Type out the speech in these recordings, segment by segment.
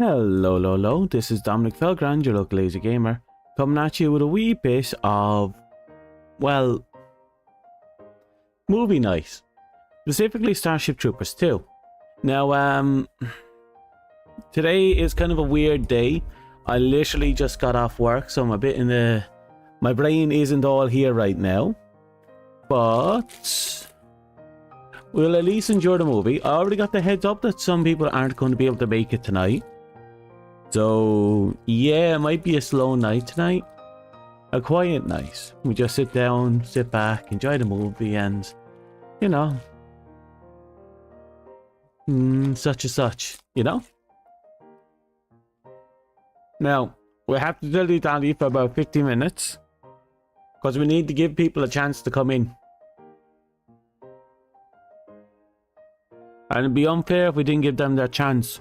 Hello, hello, this is Dominic Felgrand, your local lazy gamer, coming at you with a wee bit of, well, movie night. Specifically Starship Troopers 2. Now, today is kind of a weird day. I literally just got off work, so I'm a bit in the... my brain isn't all here right now. But we'll at least enjoy the movie. I already got the heads up that some people aren't going to be able to make it tonight. So, yeah, it might be a slow night tonight. A quiet night. We just sit down, sit back, enjoy the movie and, you know, such and such, you know? Now, we have to dilly-dally for about 50 minutes. Because we need to give people a chance to come in. And it'd be unfair if we didn't give them their chance.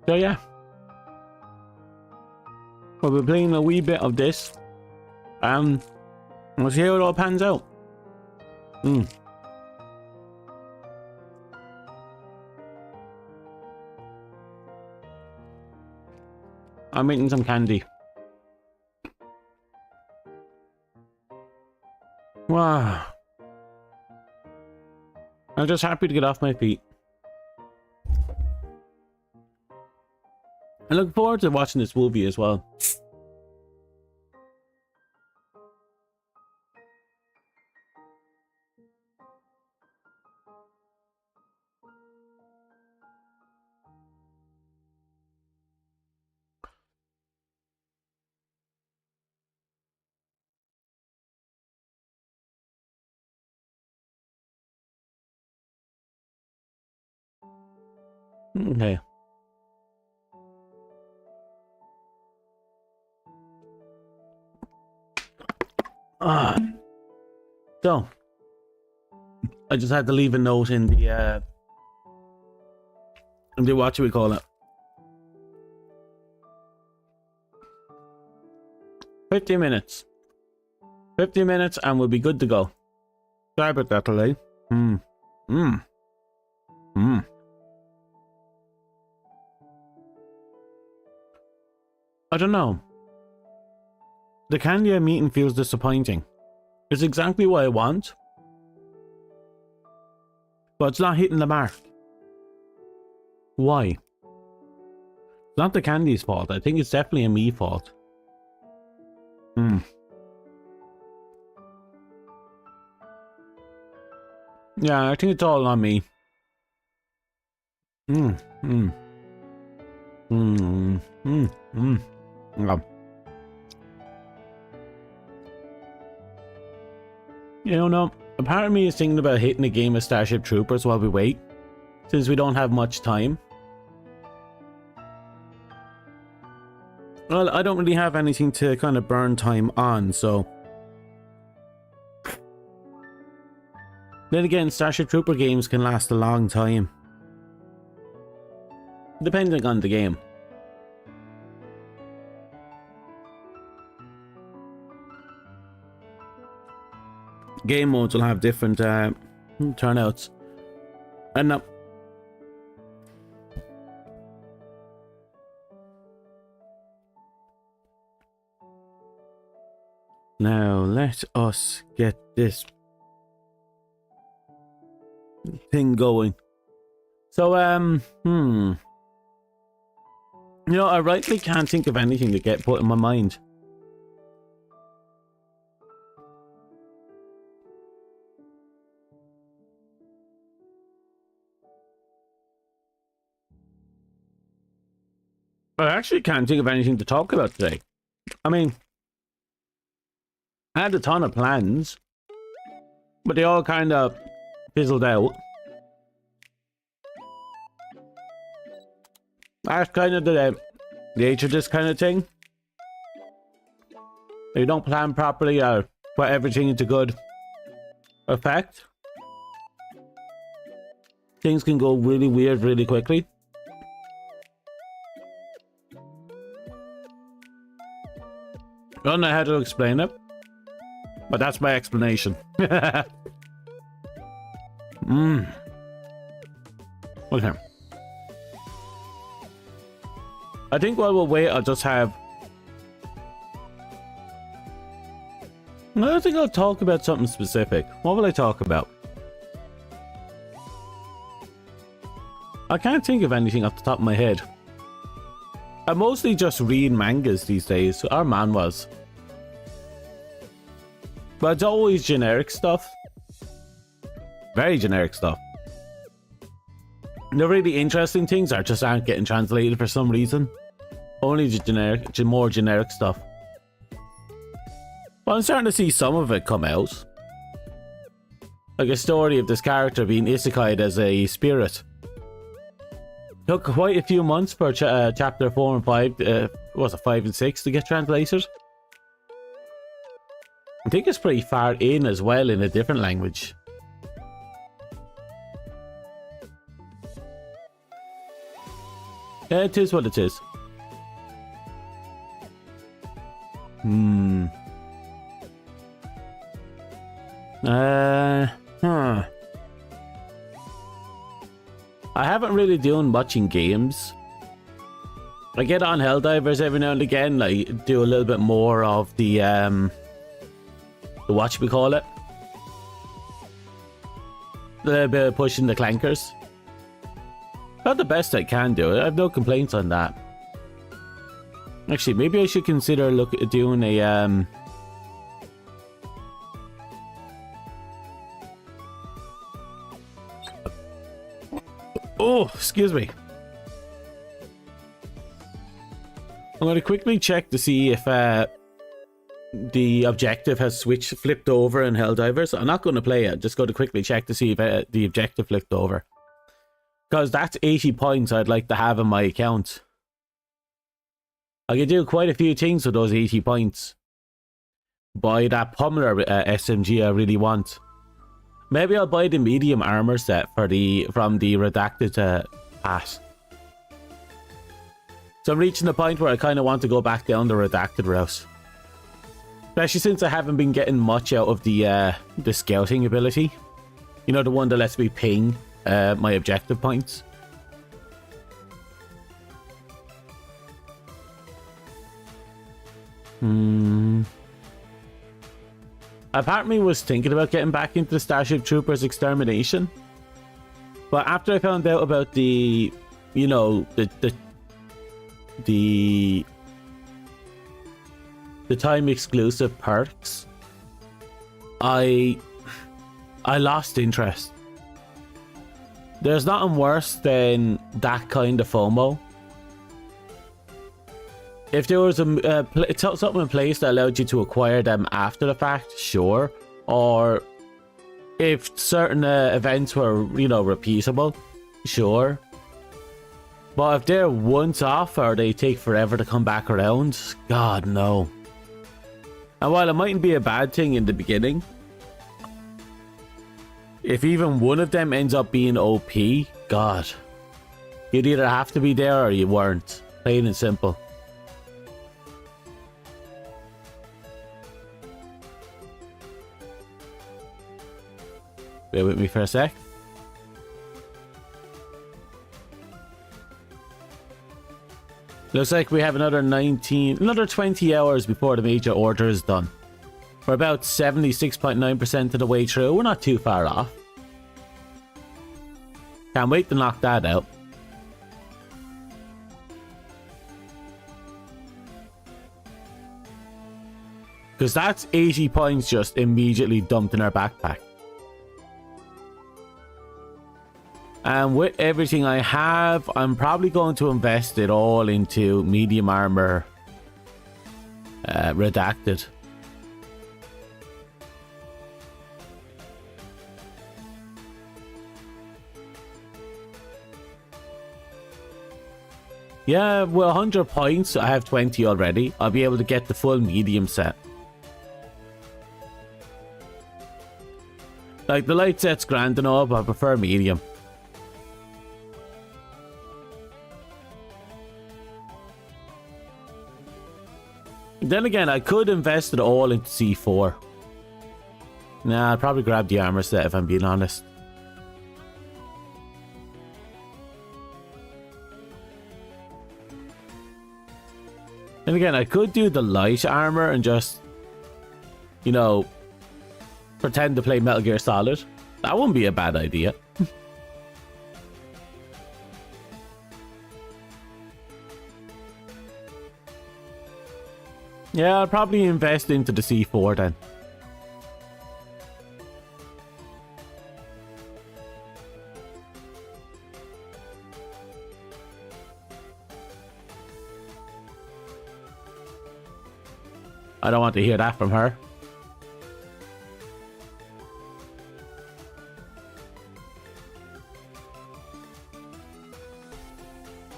So yeah, we'll be playing a wee bit of this. We'll see how it all pans out. I'm eating some candy. Wow. I'm just happy to get off my feet. I look forward to watching this movie as well. Okay. So, I just had to leave a note in the what should we call it? 50 minutes. 50 minutes and we'll be good to go. Sorry about that delay. I don't know. The candy I'm eating feels disappointing. It's exactly what I want, but it's not hitting the mark. Why? It's not the candy's fault. I think it's definitely a me fault. Yeah, I think it's all on me. Yeah. You don't know, a part of me is thinking about hitting a game of Starship Troopers while we wait, since we don't have much time. Well, I don't really have anything to kind of burn time on, so... Then again, Starship Trooper games can last a long time. Depending on the game. Game modes will have different turnouts. And now let us get this thing going. So you know, I rightly can't think of anything to get put in my mind. I actually can't think of anything to talk about today. I mean, I had a ton of plans, but they all kind of fizzled out. That's kind of the nature of this kind of thing. If you don't plan properly or put everything into good effect, things can go really weird really quickly. I don't know how to explain it. But that's my explanation. Okay. I think while we'll wait, I'll just have... I think I'll talk about something specific. What will I talk about? I can't think of anything off the top of my head. I mostly just read mangas these days, or manhwas. But it's always generic stuff. Very generic stuff. The really interesting things just aren't getting translated for some reason. Only the more generic stuff. But I'm starting to see some of it come out. Like a story of this character being isekai'd as a spirit. Took quite a few months for chapter 4 and 5, was it 5 and 6 to get translated? I think it's pretty far in as well in a different language. Yeah, it is what it is. I haven't really done much in games. I get on Helldivers every now and again. I do a little bit more of the what we call it. A little bit of pushing the clankers. Not the best I can do. I have no complaints on that. Actually, maybe I should consider doing a Oh, excuse me. I'm going to quickly check to see if the objective has flipped over in Helldivers. I'm not going to play it. Just going to quickly check to see if the objective flipped over. Because that's 80 points I'd like to have in my account. I can do quite a few things with those 80 points. Buy that pummeler SMG I really want. Maybe I'll buy the medium armor set for from the redacted pass. So I'm reaching the point where I kind of want to go back down the redacted route. Especially since I haven't been getting much out of the scouting ability. You know, the one that lets me ping my objective points. A part of me was thinking about getting back into the Starship Troopers Extermination. But after I found out about the, you know, the time exclusive perks, I lost interest. There's nothing worse than that kind of FOMO. If there was something in place that allowed you to acquire them after the fact, sure. Or if certain events were, you know, repeatable, sure. But if they're once off or they take forever to come back around, God, no. And while it mightn't be a bad thing in the beginning, if even one of them ends up being OP, God. You'd either have to be there or you weren't. Plain and simple. Bear with me for a sec. Looks like we have another 20 hours before the major order is done. We're about 76.9% of the way through. We're not too far off. Can't wait to knock that out. Because that's 80 points just immediately dumped in our backpack. And with everything I have, I'm probably going to invest it all into medium armor redacted. Yeah, well, 100 points. I have 20 already. I'll be able to get the full medium set. Like, the light set's grand and all, but I prefer medium. Then again, I could invest it all into C4. Nah, I'd probably grab the armor set if I'm being honest. And again, I could do the light armor and just, you know, pretend to play Metal Gear Solid. That wouldn't be a bad idea. Yeah, I'll probably invest into the C4 then. I don't want to hear that from her.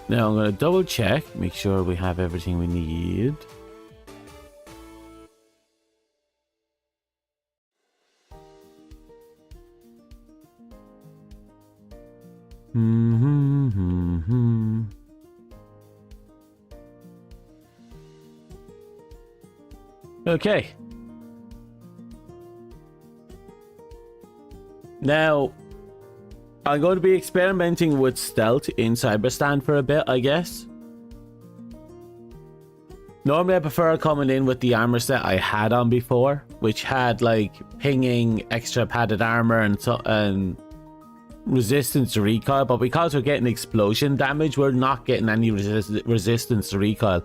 Now I'm going to double check, make sure we have everything we need. Okay. Now, I'm going to be experimenting with stealth in Cyberstand for a bit, I guess. Normally, I prefer coming in with the armor set I had on before, which had like pinging, extra padded armor, and resistance to recoil. But because we're getting explosion damage, we're not getting any resistance to recoil.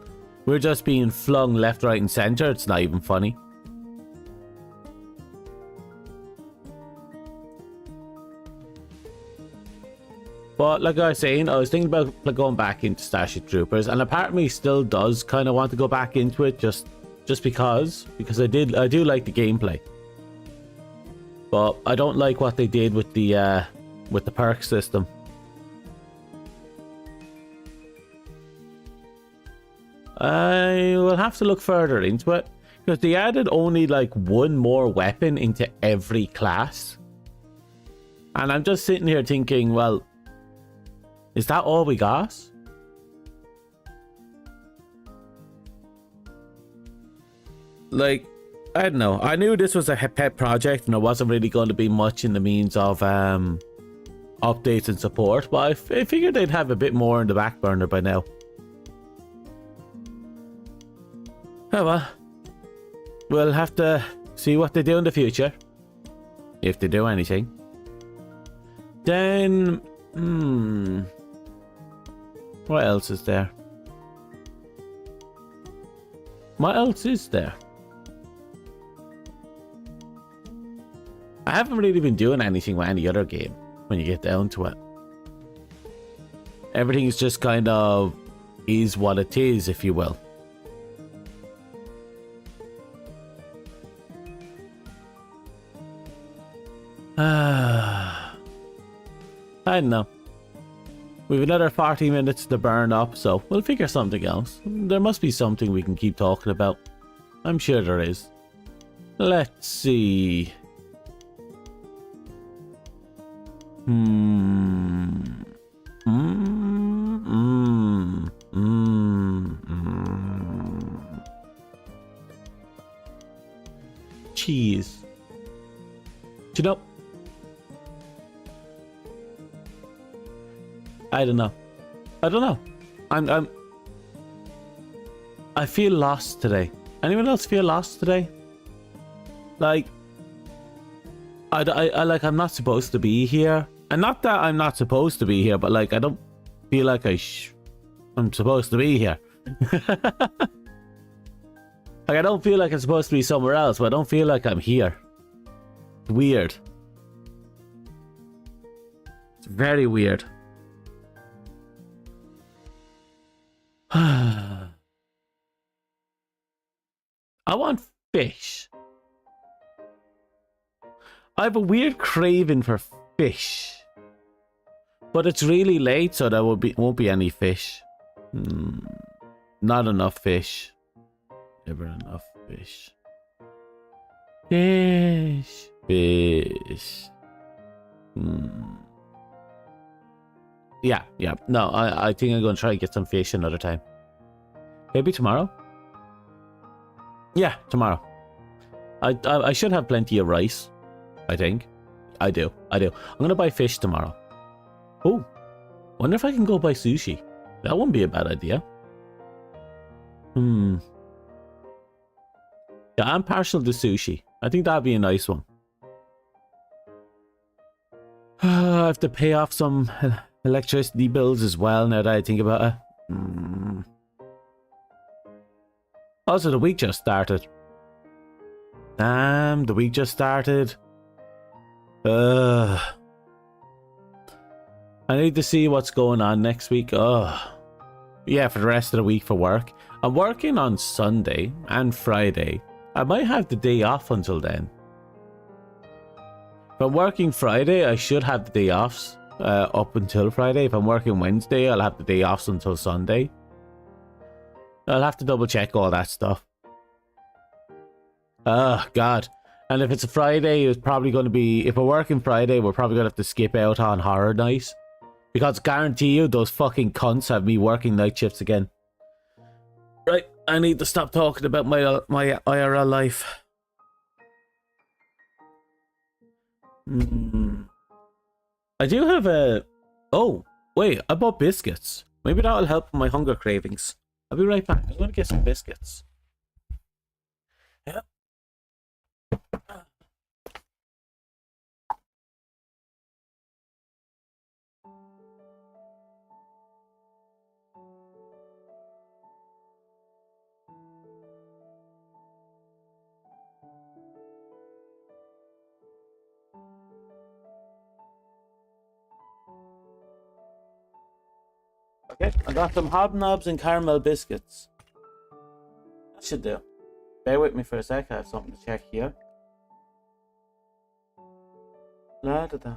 We're just being flung left, right, and center. It's not even funny. But like I was saying, I was thinking about like going back into Starship Troopers, and a part of me still does kind of want to go back into it just because I do like the gameplay. But I don't like what they did with the perk system. I will have to look further into it, because they added only like one more weapon into every class. And I'm just sitting here thinking, well, is that all we got? Like, I don't know. I knew this was a pet project and there wasn't really going to be much in the means of updates and support, but I figured they'd have a bit more in the back burner by now. Oh well, we'll have to see what they do in the future, if they do anything. Then, what else is there? What else is there? I haven't really been doing anything with any other game when you get down to it. Everything's just kind of is what it is, if you will. I don't know. We've another 40 minutes to burn up, so we'll figure something else. There must be something we can keep talking about. I'm sure there is. Let's see. Cheese. Do you know? I don't know. I feel lost today. Anyone else feel lost today? Like, I like, I'm not supposed to be here. And not that I'm not supposed to be here, but like, I don't feel like I'm supposed to be here. Like, I don't feel like I'm supposed to be somewhere else, but I don't feel like I'm here. It's weird. It's very weird. I want fish. I have a weird craving for fish. But it's really late, so there won't be any fish. Not enough fish. Never enough fish. Fish. Fish. Yeah. No, I think I'm going to try and get some fish another time. Maybe tomorrow? Yeah, tomorrow. I should have plenty of rice. I think. I do. I'm gonna buy fish tomorrow. Oh, wonder if I can go buy sushi. That wouldn't be a bad idea. Yeah, I'm partial to sushi. I think that'd be a nice one. I have to pay off some electricity bills as well now that I think about it. Also, the week just started. Damn, the week just started. I need to see what's going on next week. Yeah, for the rest of the week for work. I'm working on Sunday and Friday. I might have the day off until then. If I'm working Friday, I should have the day off up until Friday. If I'm working Wednesday, I'll have the day off until Sunday. I'll have to double check all that stuff. Oh, God. And if it's a Friday, it's probably going to be... If we're working Friday, we're probably going to have to skip out on Horror Night. Because guarantee you, those fucking cunts have me working night shifts again. Right, I need to stop talking about my IRL life. I do have a... Oh, wait, I bought biscuits. Maybe that'll help my hunger cravings. I'll be right back. I'm going to get some biscuits. Yeah. Okay, I got some hobnobs and caramel biscuits. That should do. Bear with me for a sec, I have something to check here. La da da.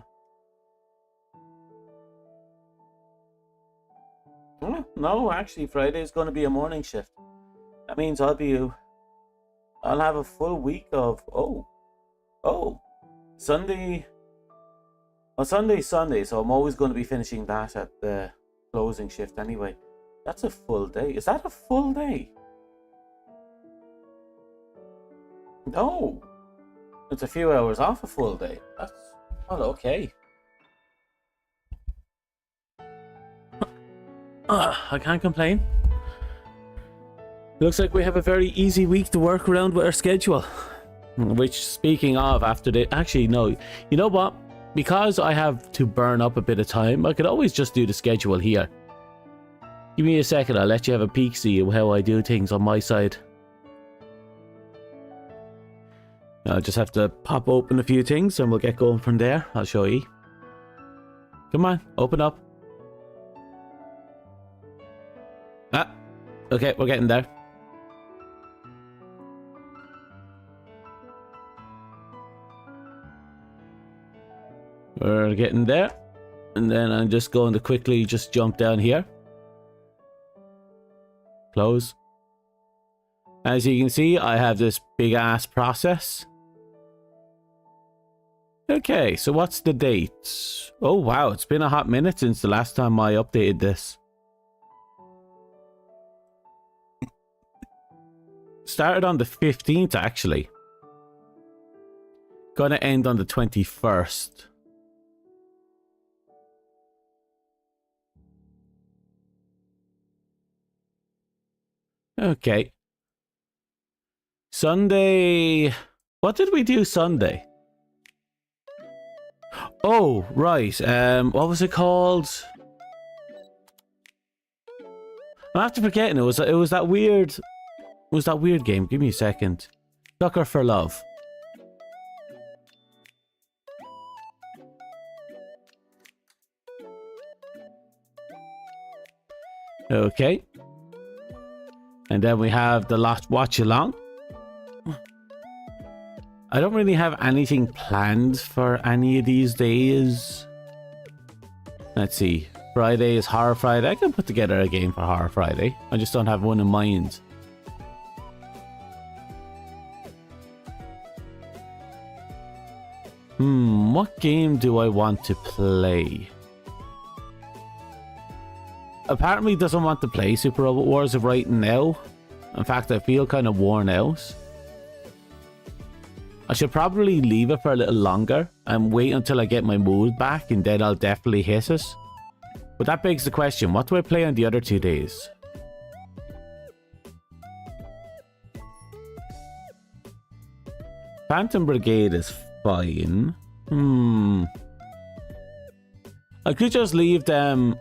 Oh, no, actually Friday is going to be a morning shift. That means I'll have a full week of... Sunday... Well, Sunday's Sunday, so I'm always going to be finishing that at the closing shift anyway. That's a full day. Is that a full day? No. It's a few hours off a full day. That's not okay. I can't complain. Looks like we have a very easy week to work around with our schedule. Which, speaking of, after the... Actually, no. You know what? Because I have to burn up a bit of time, I could always just do the schedule here. Give me a second, I'll let you have a peek, see how I do things on my side. I'll just have to pop open a few things and we'll get going from there. I'll show you. Come on, open up. Okay, we're getting there. We're getting there. And then I'm just going to quickly just jump down here. Close. As you can see, I have this big ass process. Okay, so what's the date? Oh wow, it's been a hot minute since the last time I updated this. Started on the 15th actually. Gonna end on the 21st. Okay. Sunday... What did we do Sunday? Oh, right. What was it called? I'm after forgetting. It was that weird... It was that weird game. Give me a second. Sucker for Love. Okay. And then we have the last watch along. I don't really have anything planned for any of these days. Let's see. Friday is Horror Friday. I can put together a game for Horror Friday. I just don't have one in mind. What game do I want to play? Apparently doesn't want to play Super Robot Wars right now. In fact, I feel kind of worn out. I should probably leave it for a little longer and wait until I get my mood back, and then I'll definitely hit it. But that begs the question, what do I play on the other 2 days? Phantom Brigade is fine. I could just leave them.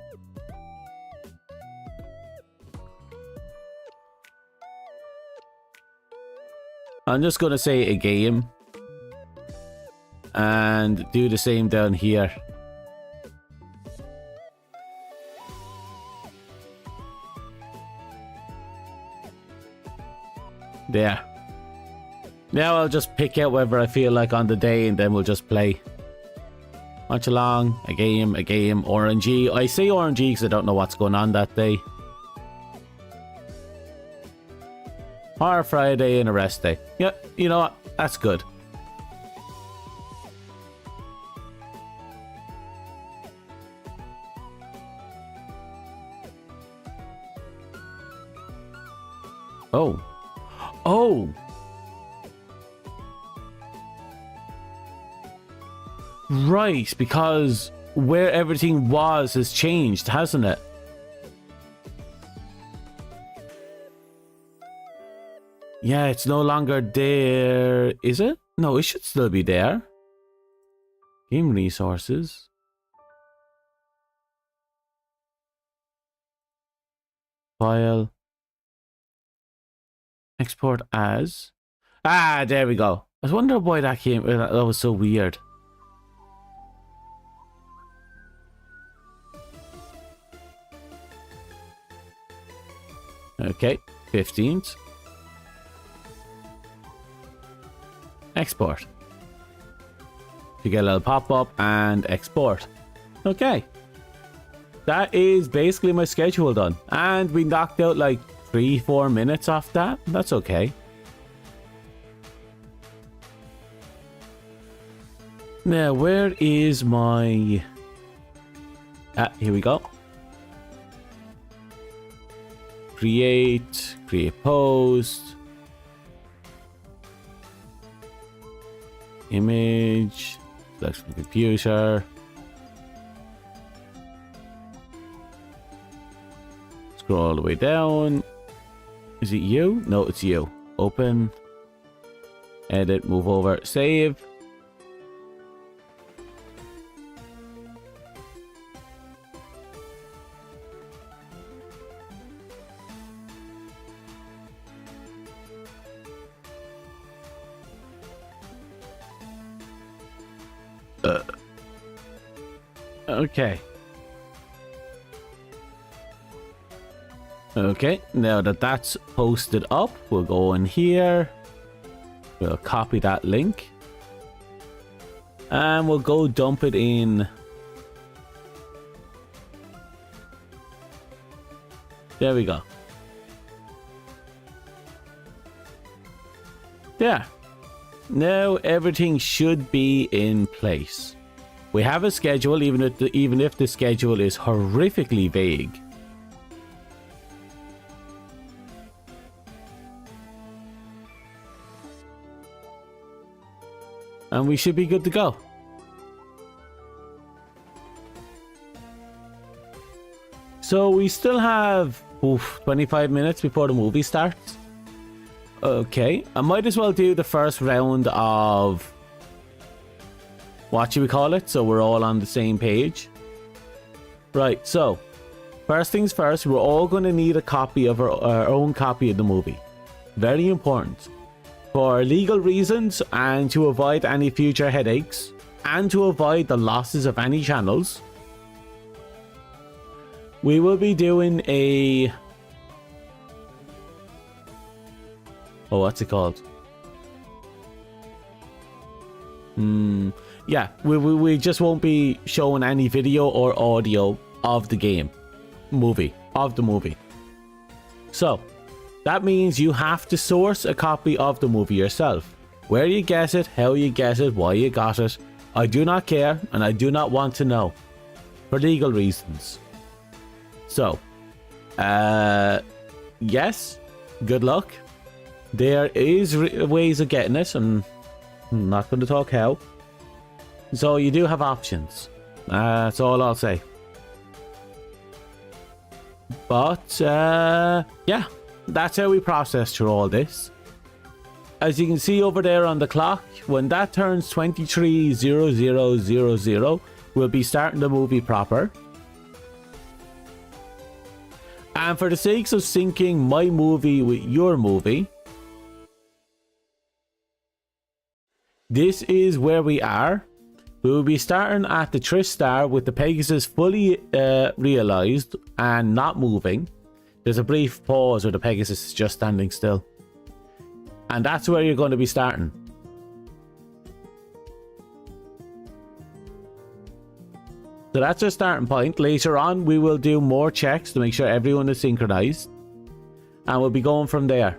I'm just going to say a game. And do the same down here. There. Now I'll just pick out whatever I feel like on the day, and then we'll just play. Watch along, a game, RNG. I say RNG because I don't know what's going on that day. Horror Friday and a rest day. Yep, you know what? That's good. Oh. Oh! Right, because where everything was has changed, hasn't it? Yeah, it's no longer there, is it? No, it should still be there. Game resources. File. Export as. Ah, there we go. I was wondering why that came. That was so weird. Okay, 15th. Export. You get a little pop-up and export. Okay. That is basically my schedule done. And we knocked out like 3-4 minutes off that. That's okay. Now, where is my... here we go. Create post. Image. Select from computer. Scroll all the way down. Is it you? No, it's you. Open. Edit, move over, save. Okay. Okay, now that that's posted up, we'll go in here. We'll copy that link. And we'll go dump it in. There we go. There. Now everything should be in place. We have a schedule, even if the schedule is horrifically vague. And we should be good to go. So we still have 25 minutes before the movie starts. Okay, I might as well do the first round of... what should we call it? So we're all on the same page. Right, so first things first, we're all going to need a copy of our own copy of the movie. Very important. For legal reasons and to avoid any future headaches and to avoid the losses of any channels, we will be doing a... oh, what's it called? Yeah, we just won't be showing any video or audio of the movie. So, that means you have to source a copy of the movie yourself. Where you get it, how you get it, why you got it, I do not care and I do not want to know. For legal reasons. So, yes, good luck. There is ways of getting it, and I'm not going to talk how. So you do have options. That's all I'll say. But, yeah, that's how we process through all this. As you can see over there on the clock, when that turns 23:00:00, we'll be starting the movie proper. And for the sakes of syncing my movie with your movie, this is where we are. We will be starting at the Tristar with the Pegasus fully realized and not moving. There's a brief pause where the Pegasus is just standing still. And that's where you're going to be starting. So that's our starting point. Later on, we will do more checks to make sure everyone is synchronized. And we'll be going from there.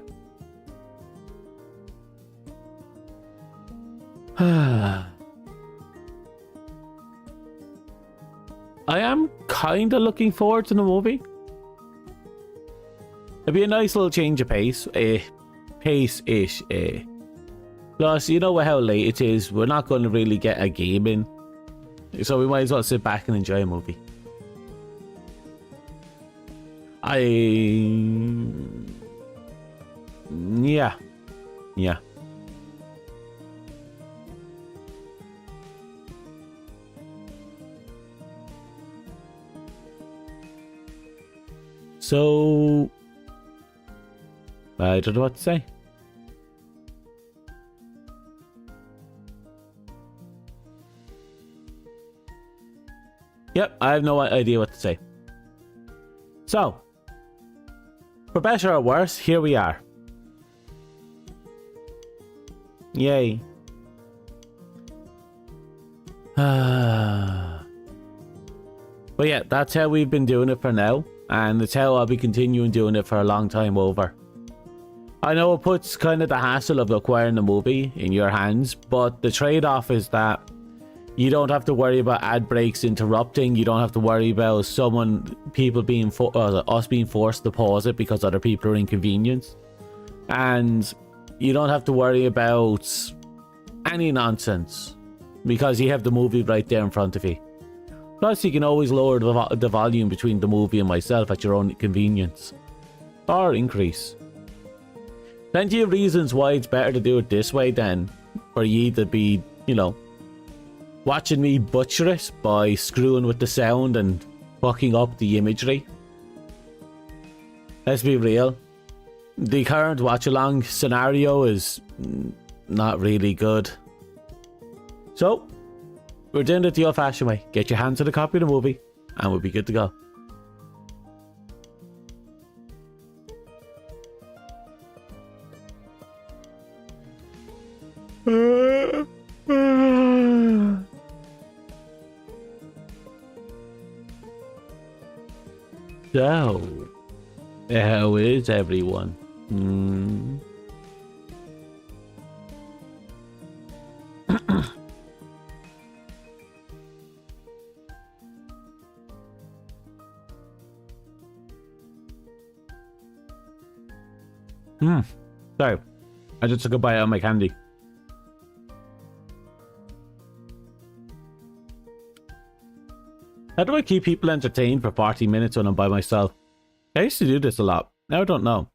I am kind of looking forward to the movie. It'd be a nice little change of pace. Pace-ish. Plus, you know how late it is. We're not going to really get a game in. So we might as well sit back and enjoy a movie. Yeah. So, I don't know what to say. Yep, I have no idea what to say. So, for better or worse, here we are. Yay. But yeah, that's how we've been doing it for now. And it's how I'll be continuing doing it for a long time over. I know it puts kind of the hassle of acquiring the movie in your hands, but the trade-off is that you don't have to worry about ad breaks interrupting. You don't have to worry about us being forced to pause it because other people are inconvenienced. And you don't have to worry about any nonsense because you have the movie right there in front of you. Plus, you can always lower the volume between the movie and myself at your own convenience. Or increase. Plenty of reasons why it's better to do it this way than for you to be, watching me butcher it by screwing with the sound and fucking up the imagery. Let's be real. The current watch-along scenario is not really good. So, we're doing it the old-fashioned way. Get your hands on a copy of the movie, and we'll be good to go. So, how is everyone? Sorry, I just took a bite out of my candy. How do I keep people entertained for 40 minutes when I'm by myself? I used to do this a lot. Now I don't know.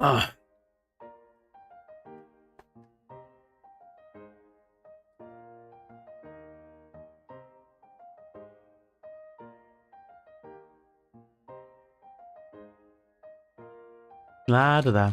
Ah. La da da.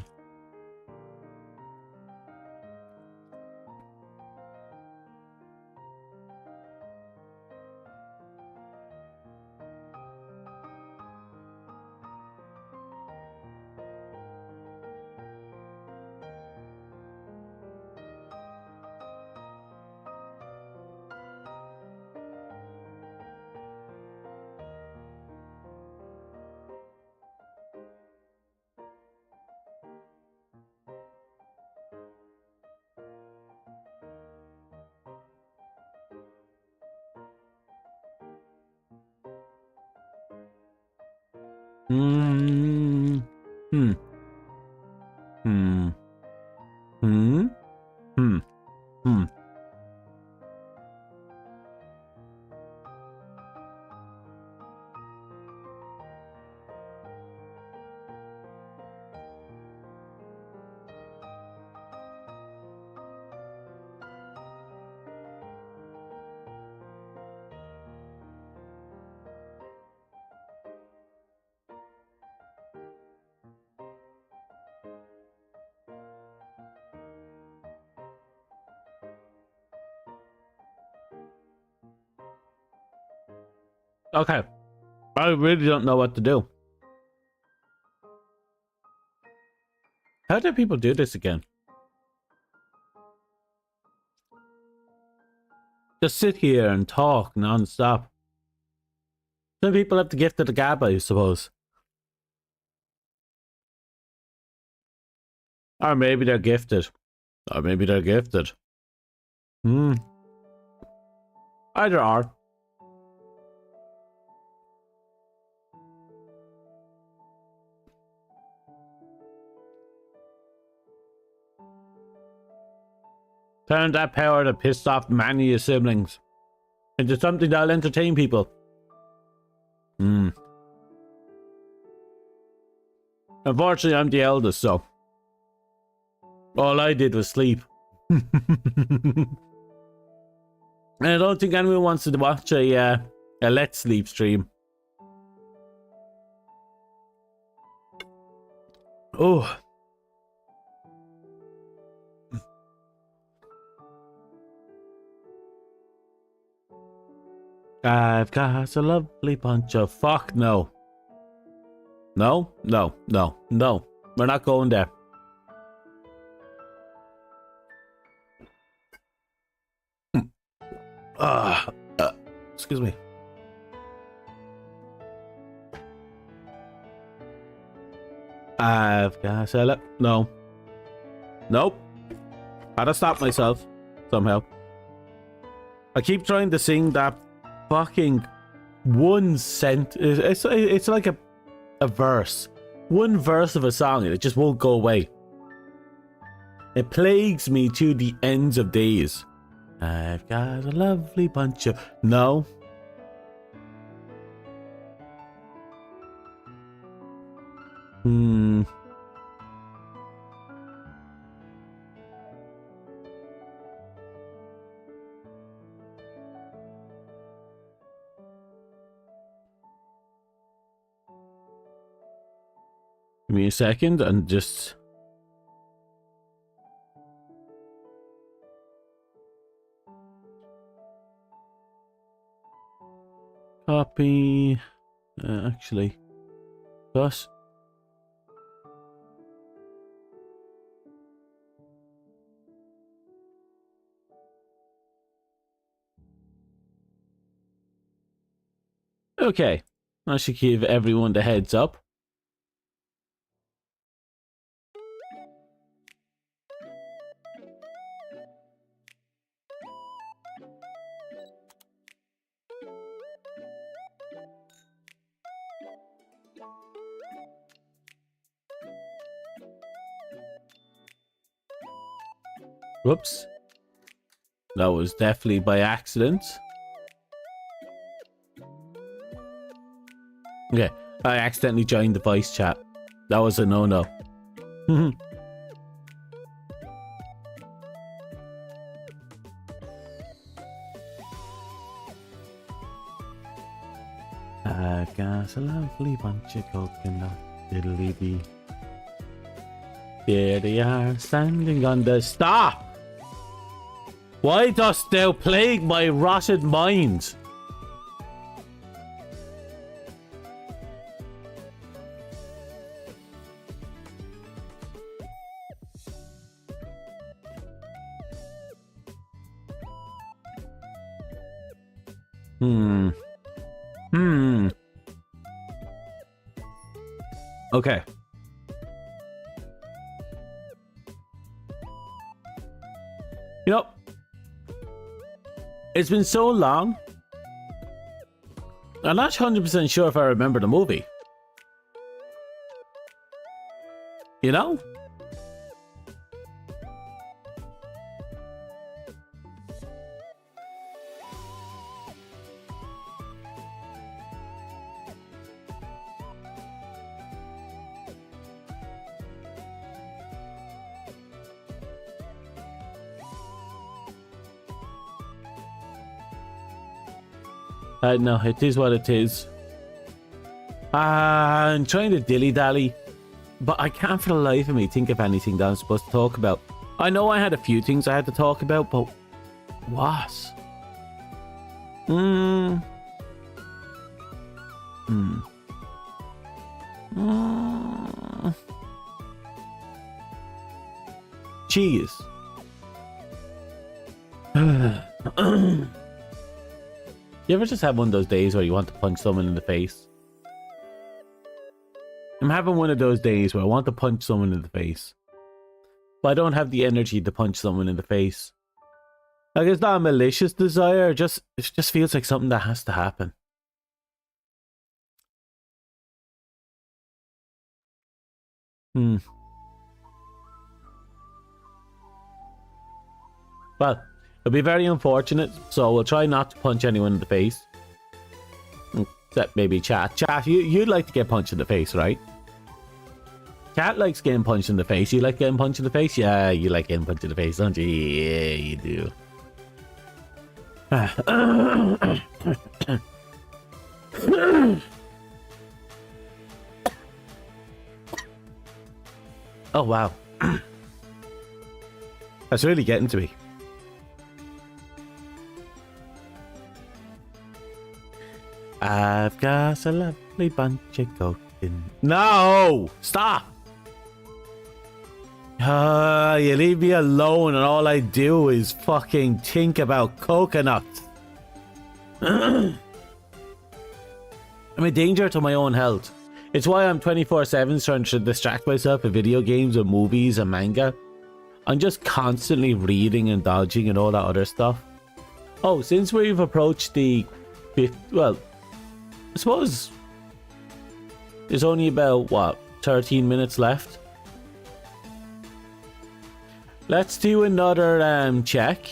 Hmm. Hmm. Hmm. Hmm. Okay. I really don't know what to do. How do people do this again? Just sit here and talk non-stop. Some people have the gift of the gab, I suppose. Or maybe they're gifted. Or maybe they're gifted. Hmm. Either or. Turn that power that pissed off many of your siblings into something that'll entertain people. Hmm. Unfortunately, I'm the eldest, so all I did was sleep. And I don't think anyone wants to watch a Let's Sleep stream. Oh. I've got a lovely bunch of fuck no. No, no, no, no. We're not going there. Excuse me. I've got a no. Nope. Had to stop myself somehow. I keep trying to sing that fucking one sentence. It's like a verse. One verse of a song and it just won't go away. It plagues me to the ends of days. I've got a lovely bunch of... No. Hmm. Give me a second and just... Copy... actually... Plus... Okay. I should give everyone the heads up. Whoops. That was definitely by accident. Okay, I accidentally joined the voice chat. That was a no-no. I've got a lovely bunch of coconut diddly dee. There they are, standing on the... Stop! Why dost thou plague my rotted mind? Okay. You know, it's been so long. I'm not 100% sure if I remember the movie. You know? No, it is what it is. I'm trying to dilly-dally, but I can't for the life of me think of anything that I'm supposed to talk about. I know I had a few things I had to talk about, but what? Cheese. You ever just have one of those days where you want to punch someone in the face? I'm having one of those days where I want to punch someone in the face, but I don't have the energy to punch someone in the face. Like, it's not a malicious desire, it just feels like something that has to happen. Well, it'll be very unfortunate, so we'll try not to punch anyone in the face. Except maybe Chat. Chat, you'd like to get punched in the face, right? Chat likes getting punched in the face. You like getting punched in the face? Yeah, you like getting punched in the face, don't you? Yeah, you do. Oh, wow. That's really getting to me. I've got a lovely bunch of cocaine. No! Stop! You leave me alone and all I do is fucking think about coconuts. I'm a danger to my own health. It's why I'm 24/7 trying to distract myself with video games and movies and manga. I'm just constantly reading and dodging and all that other stuff. Oh, since we've approached the 5th, well, I suppose there's only about, what, 13 minutes left? Let's do another check.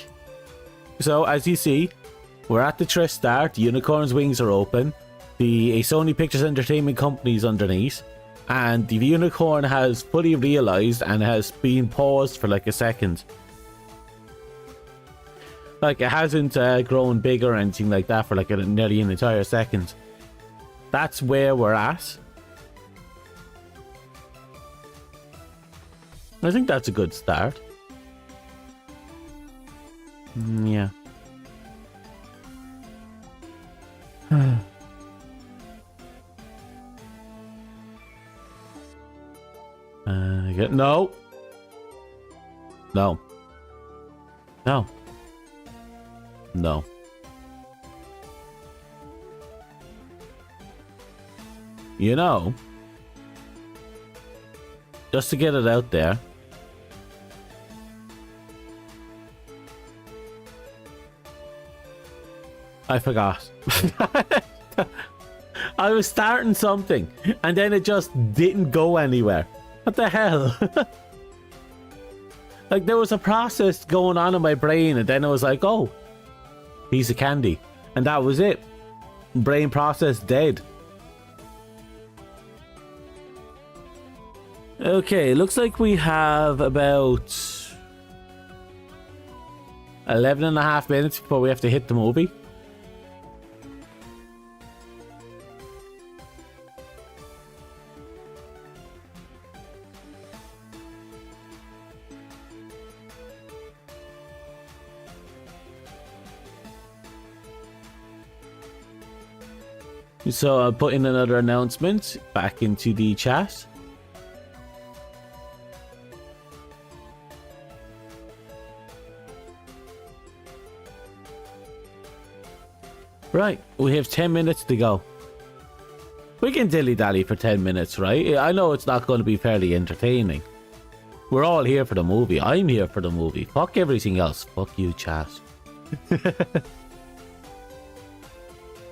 So, as you see, we're at the Trish start. The unicorn's wings are open. The Sony Pictures Entertainment Company's underneath. And the unicorn has fully realised and has been paused for like a second. Like, it hasn't grown big or anything like that for like nearly an entire second. That's where we're at. I think that's a good start. Yeah. No. No. No. No. You know, just to get it out there, I forgot. I was starting something and then it just didn't go anywhere. What the hell? Like, there was a process going on in my brain and then I was like, oh, piece of candy. And that was it. Brain process dead. Okay, looks like we have about 11.5 minutes before we have to hit the movie. So I'll put in another announcement back into the chat. Right, we have 10 minutes to go. We can dilly-dally for 10 minutes, right? I know it's not going to be fairly entertaining. We're all here for the movie. I'm here for the movie. Fuck everything else. Fuck you, chat.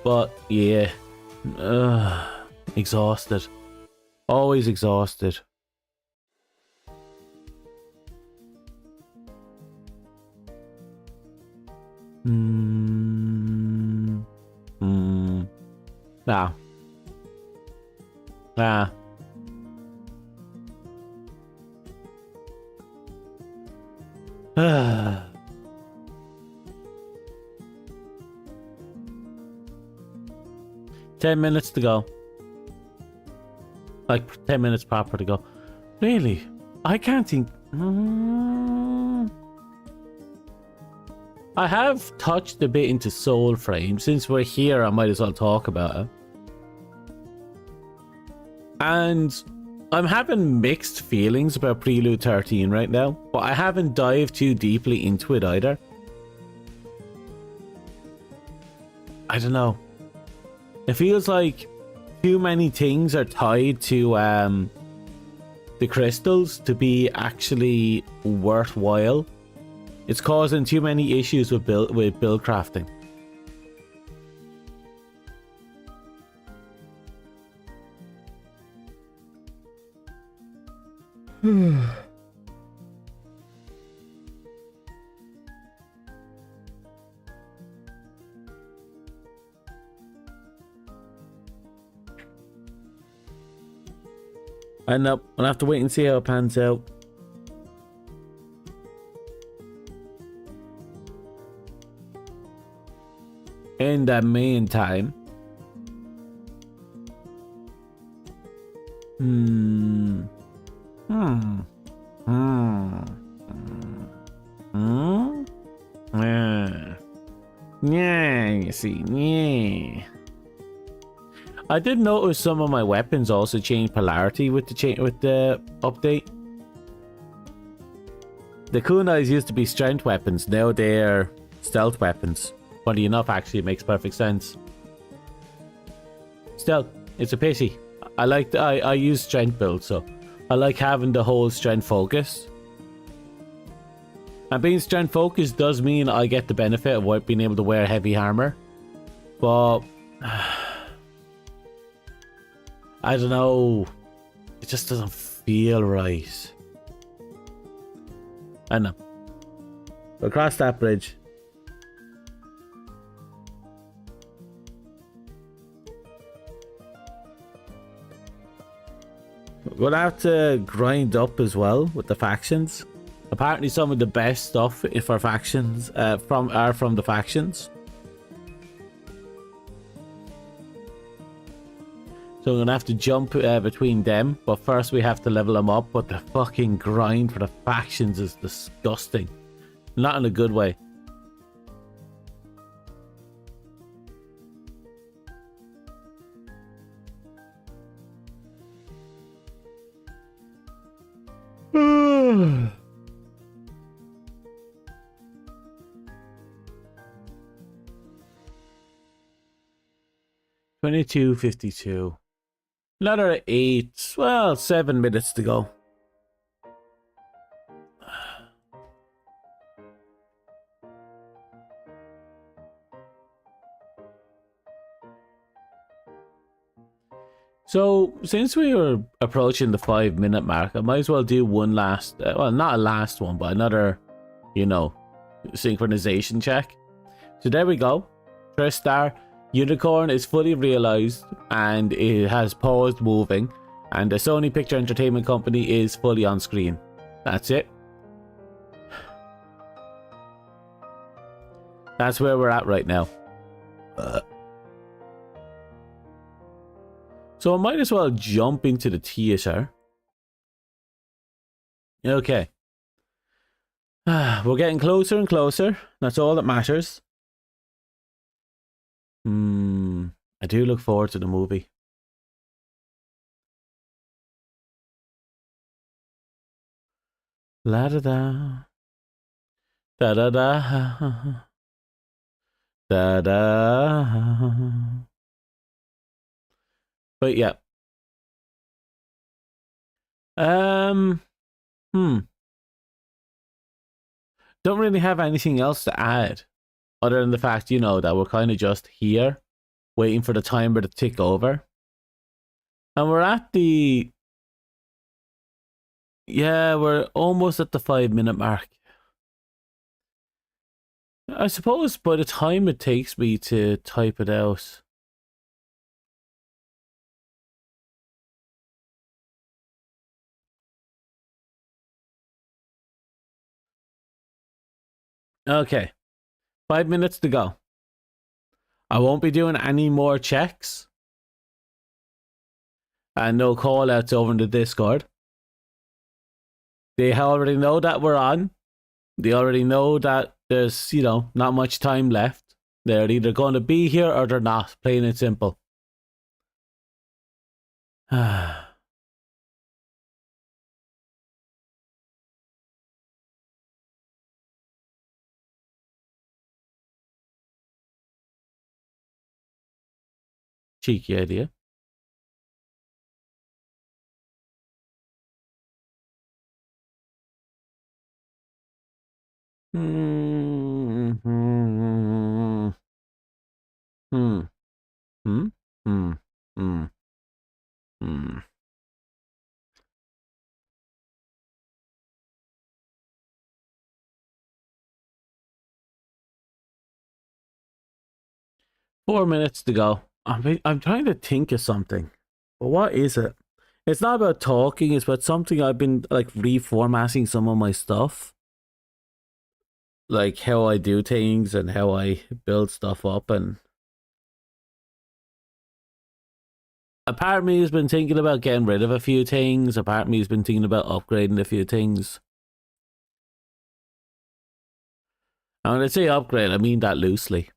But, yeah. Exhausted. Always exhausted. Nah. Nah. 10 minutes to go. Like 10 minutes proper to go. Really? I can't think. I have touched a bit into Soul Frame. Since we're here, I might as well talk about it. And I'm having mixed feelings about Prelude 13 right now, but I haven't dived too deeply into it either. I don't know. It feels like too many things are tied to the crystals to be actually worthwhile. It's causing too many issues with build crafting. I know. I'll have to wait and see how it pans out. In the meantime, yeah, you see, yeah. I did notice some of my weapons also changed polarity with the update. The kunais used to be strength weapons, now they're stealth weapons. Funny enough, actually, it makes perfect sense. Still, it's a pity. I use strength build, so I like having the whole strength focus. And being strength focused does mean I get the benefit of being able to wear heavy armor. But I don't know. It just doesn't feel right. I know. We'll cross that bridge. We'll have to grind up as well with the factions. Apparently some of the best stuff for factions are from the factions. So we're gonna have to jump between them, but first we have to level them up. But the fucking grind for the factions is disgusting. Not in a good way. $22.52. Another 7 minutes to go. So, since we were approaching the 5-minute mark, I might as well do one last, well, not a last one, but another, you know, synchronization check. So there we go. Tristar. Unicorn is fully realized and it has paused moving, and the Sony Picture Entertainment Company is fully on screen. That's it. That's where we're at right now. So I might as well jump into the theater. Okay. We're getting closer and closer. That's all that matters. I do look forward to the movie. La da da. Da da da. Da da. But yeah. Don't really have anything else to add. Other than the fact, you know, that we're kind of just here, waiting for the timer to tick over. And we're at the... Yeah, we're almost at the 5-minute mark. I suppose by the time it takes me to type it out... Okay. 5 minutes to go. I won't be doing any more checks and no call outs over in the Discord. They already know that we're on. They already know that there's, not much time left. They're either going to be here or they're not, plain and simple. Cheeky idea. Hmm. Hmm. Hmm. Hmm. Hmm. Hmm. Hmm. 4 minutes to go. I'm trying to think of something. But what is it? It's not about talking, it's about something I've been like reformatting some of my stuff. Like how I do things and how I build stuff up, and a part of me has been thinking about getting rid of a few things, a part of me has been thinking about upgrading a few things. And when I say upgrade, I mean that loosely.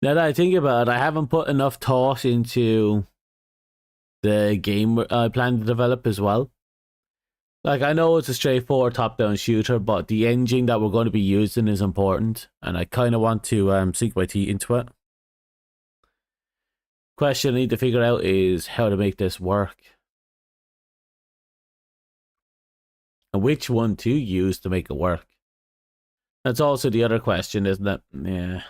Now that I think about it, I haven't put enough thought into the game I plan to develop as well. Like, I know it's a straightforward top-down shooter, but the engine that we're going to be using is important, and I kind of want to sink my teeth into it. Question I need to figure out is how to make this work. And which one to use to make it work. That's also the other question, isn't it? Yeah.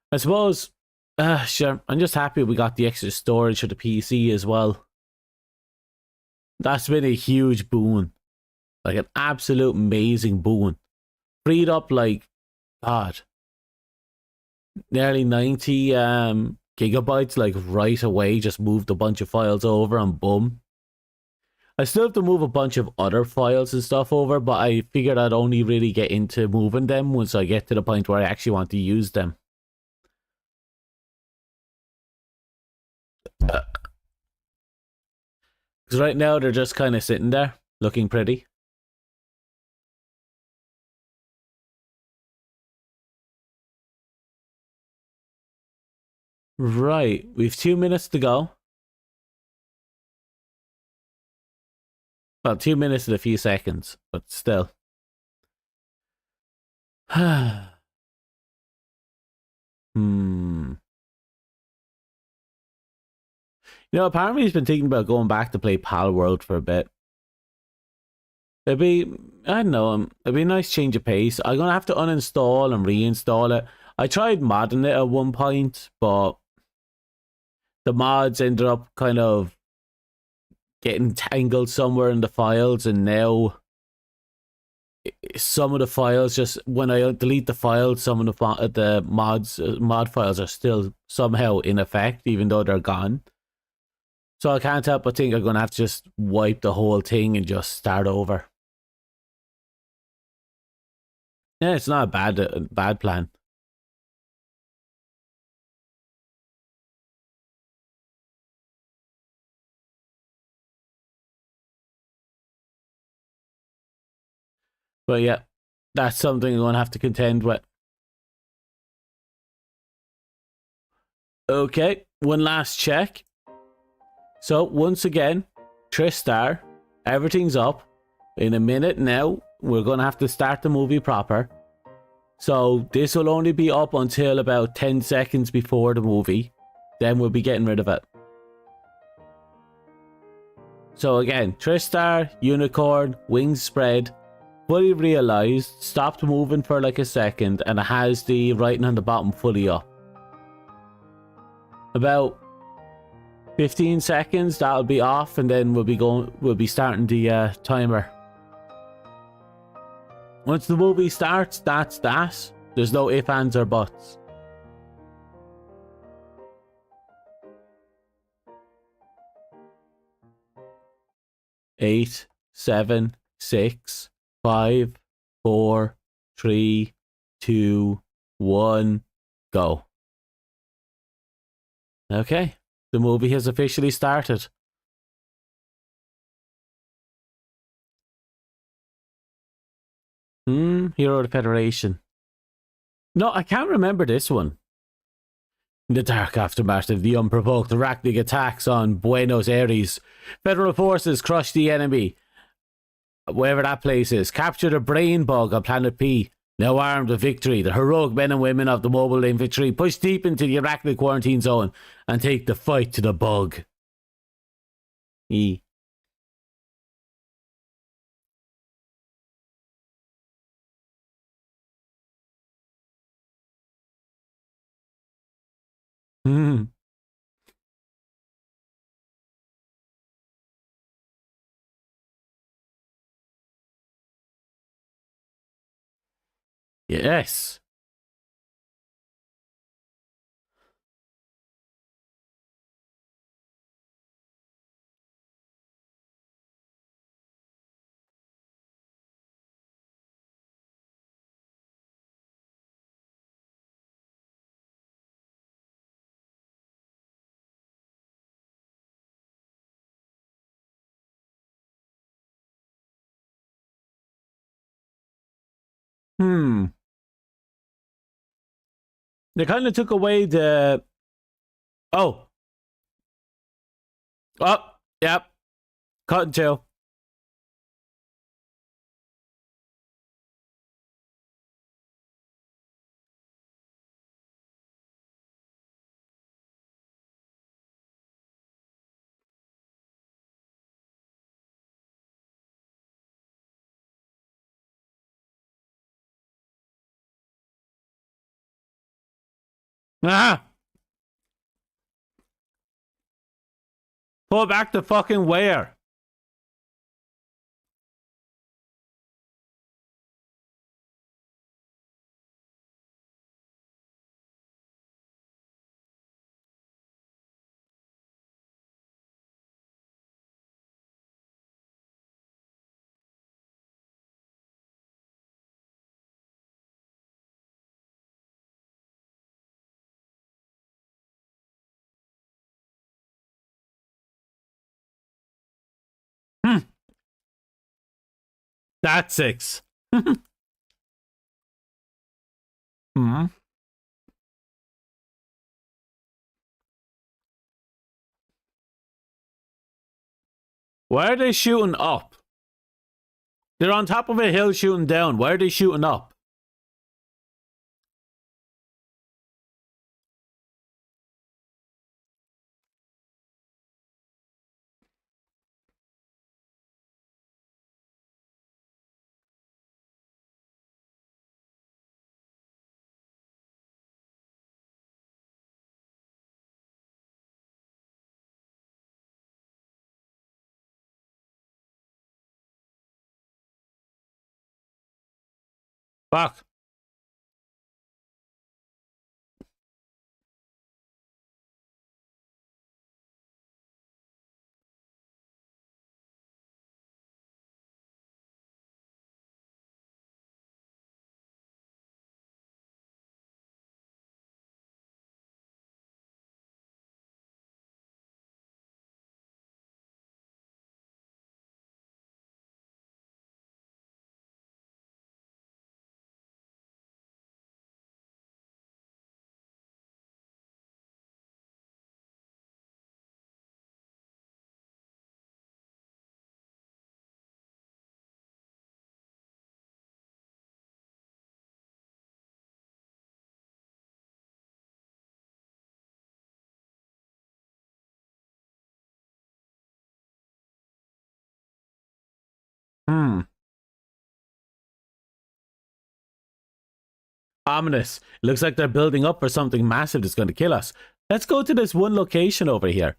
I suppose, sure, I'm just happy we got the extra storage for the PC as well. That's been a huge boon. Like an absolute amazing boon. Freed up like, God, nearly 90 gigabytes like right away. Just moved a bunch of files over and boom. I still have to move a bunch of other files and stuff over, but I figured I'd only really get into moving them once I get to the point where I actually want to use them. Because right now they're just kind of sitting there, looking pretty. Right, we've 2 minutes to go. Well, 2 minutes and a few seconds, but still. Hmm. Apparently he's been thinking about going back to play Pal World for a bit. It'd be, I don't know, it'd be a nice change of pace. I'm gonna have to uninstall and reinstall it. I tried modding it at one point, but the mods ended up kind of getting tangled somewhere in the files, and now some of the files, just when I delete the files, some of the mod files are still somehow in effect, even though they're gone. So I can't help but think I'm gonna have to just wipe the whole thing and just start over. Yeah, it's not a bad plan. But yeah, that's something I'm gonna have to contend with. Okay, one last check. So once again, Tristar, everything's up. In a minute now, we're gonna have to start the movie proper. So this will only be up until about 10 seconds before the movie. Then we'll be getting rid of it. So again, Tristar, Unicorn, wings spread, fully realized, stopped moving for like a second, and it has the writing on the bottom fully up. About 15 seconds, that'll be off, and then we'll be starting the timer. Once the movie starts, that's that. There's no ifs, ands, or buts. Eight, seven, six, 5, 4, 3, 2, 1, go. Okay. The movie has officially started. Hero of the Federation. No, I can't remember this one. In the dark aftermath of the unprovoked arachnic attacks on Buenos Aires, federal forces crushed the enemy, wherever that place is, captured a brain bug on Planet P. Now armed with victory, the heroic men and women of the mobile infantry push deep into the arachnid quarantine zone and take the fight to the bug. E. Yes. They kind of took away the... Oh. Oh, yep. Cut and chill. Ah! Pull back the fucking wire. That's 6. Why are they shooting up? They're on top of a hill shooting down. Why are they shooting up? Fuck. Ominous. Looks like they're building up for something massive that's going to kill us. Let's go to this one location over here.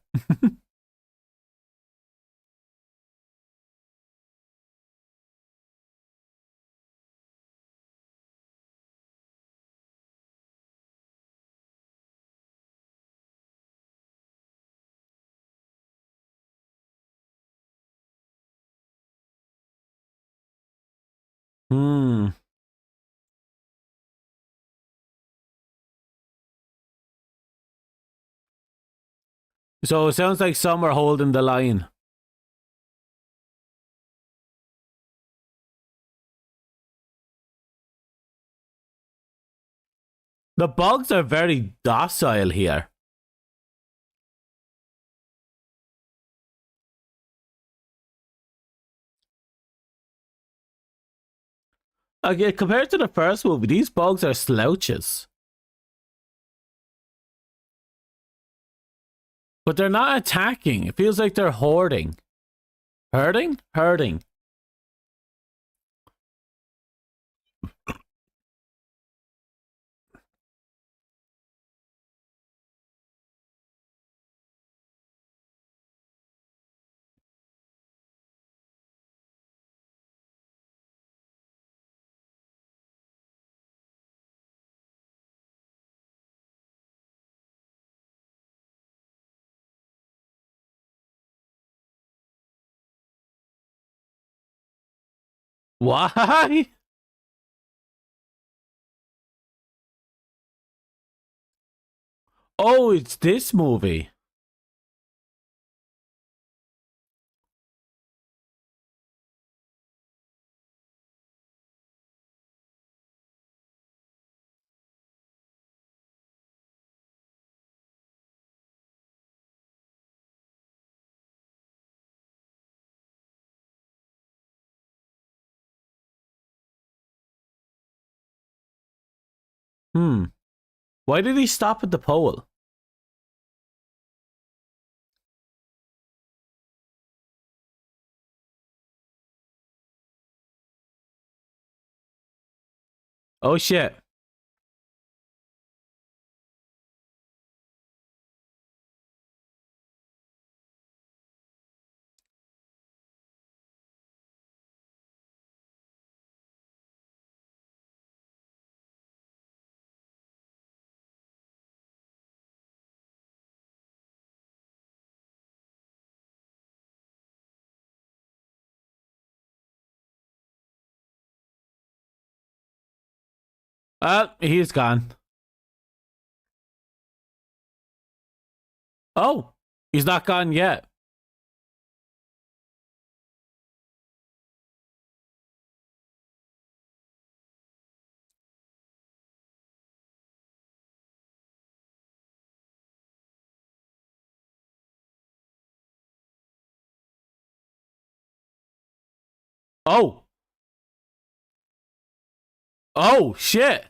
So it sounds like some are holding the line. The bugs are very docile here. Again, compared to the first movie, these bugs are slouches. But they're not attacking. It feels like they're hoarding. Hurting? Hurting. Why? Oh, it's this movie. Hmm. Why did he stop at the pole? Oh shit. He's gone. Oh, he's not gone yet. Oh. Oh, shit.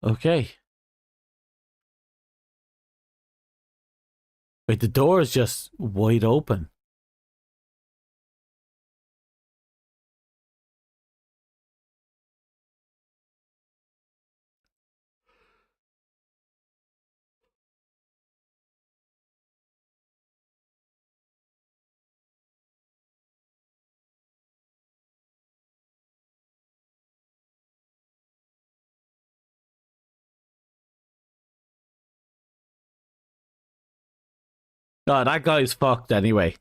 Okay. Wait, the door is just wide open. Oh, that guy's fucked anyway.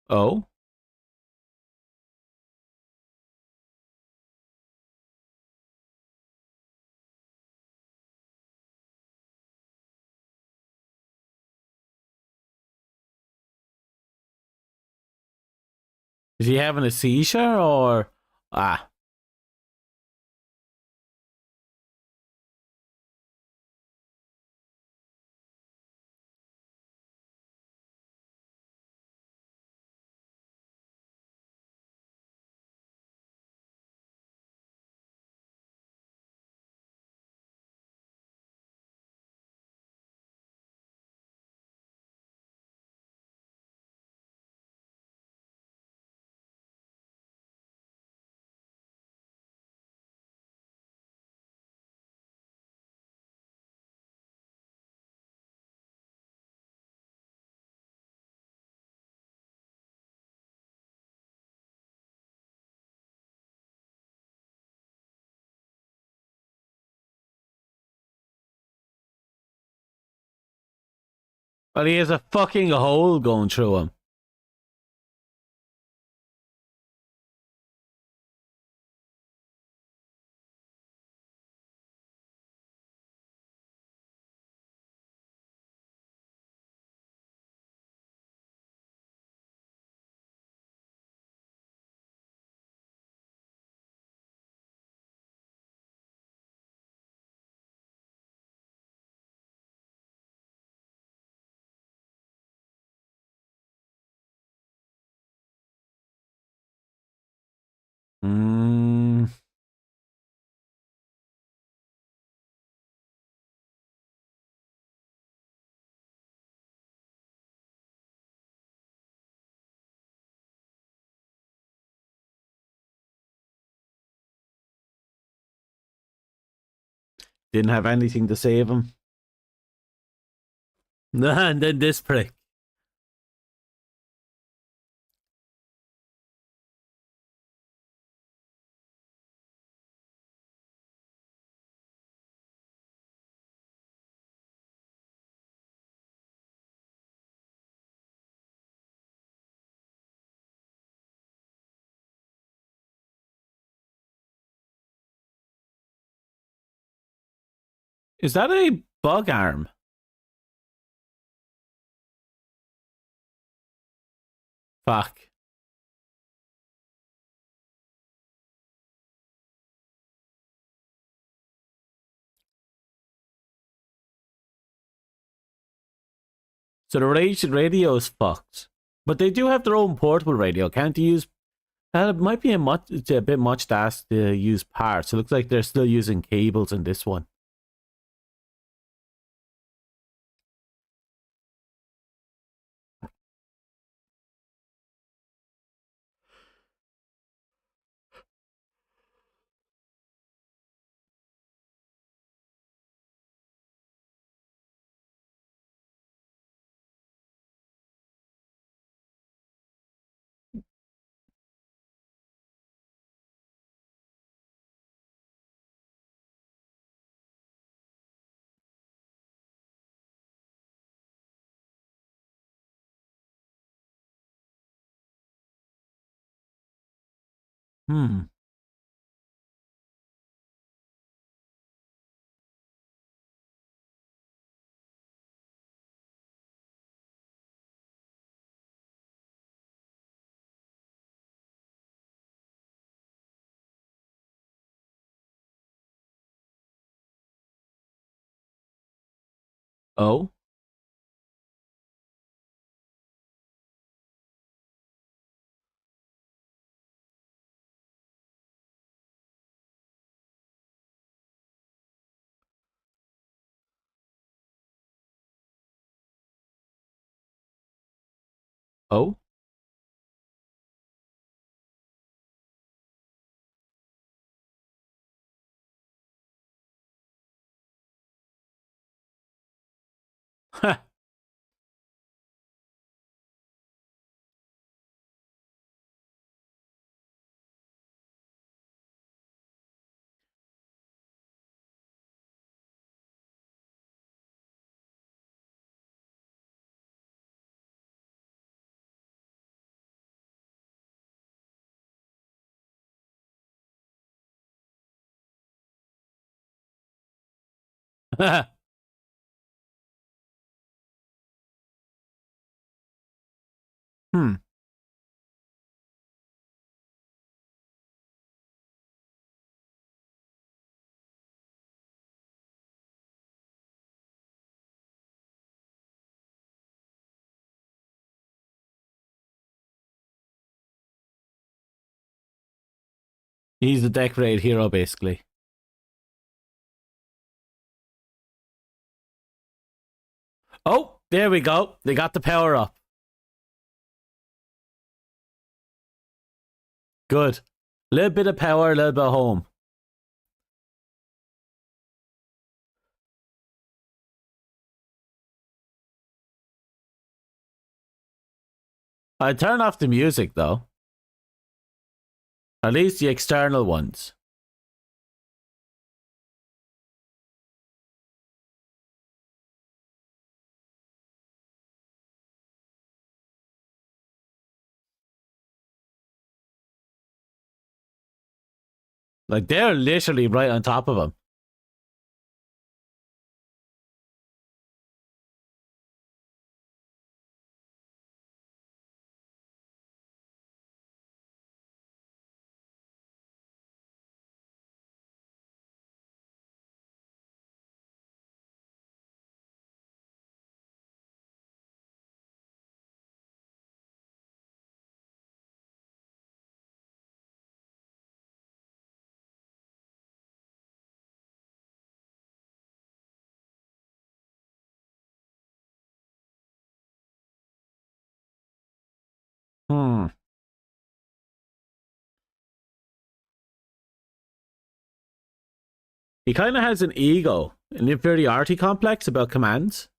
Oh? Is he having a seizure or... Ah. Well, he has a fucking hole going through him. Mm, didn't have anything to save him. And then this prick. Is that a bug arm? Fuck. So the radio is fucked. But they do have their own portable radio. Can't you use... It might be a bit much to ask to use parts. It looks like they're still using cables in this one. Hmm. Oh? Oh? Hmm. He's the decorated hero, basically. Oh, there we go. They got the power up. Good. A little bit of power, a little bit of home. I turn off the music, though. At least the external ones. Like, they're literally right on top of him. Hmm. He kind of has an ego, an inferiority complex about commands.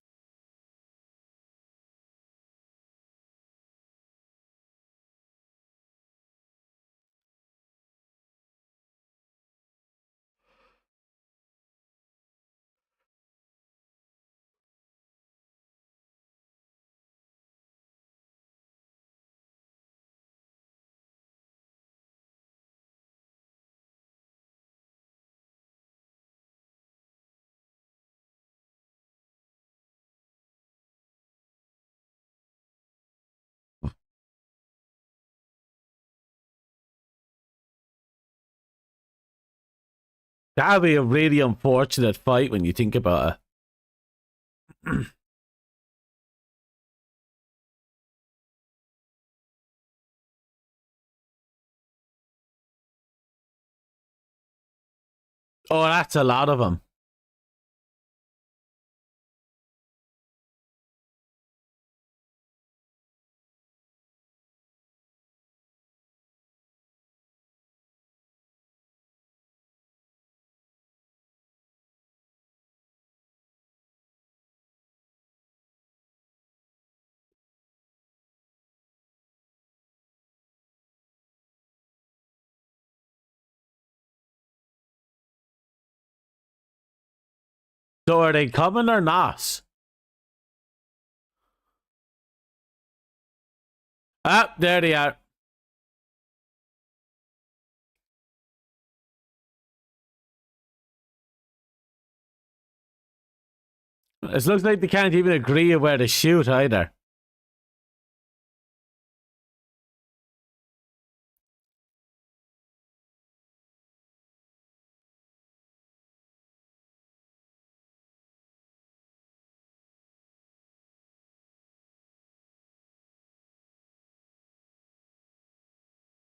That'd be a really unfortunate fight when you think about it. Oh, that's a lot of them. So are they coming or not? Ah, there they are. It looks like they can't even agree on where to shoot either.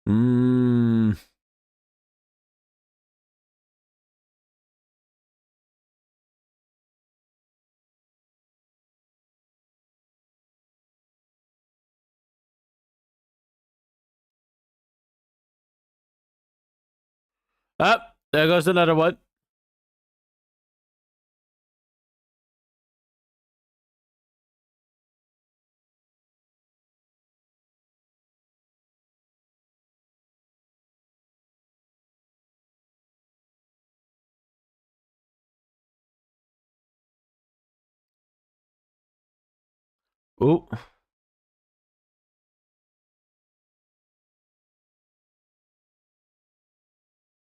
Hmm. Ah, there goes another one. Oh.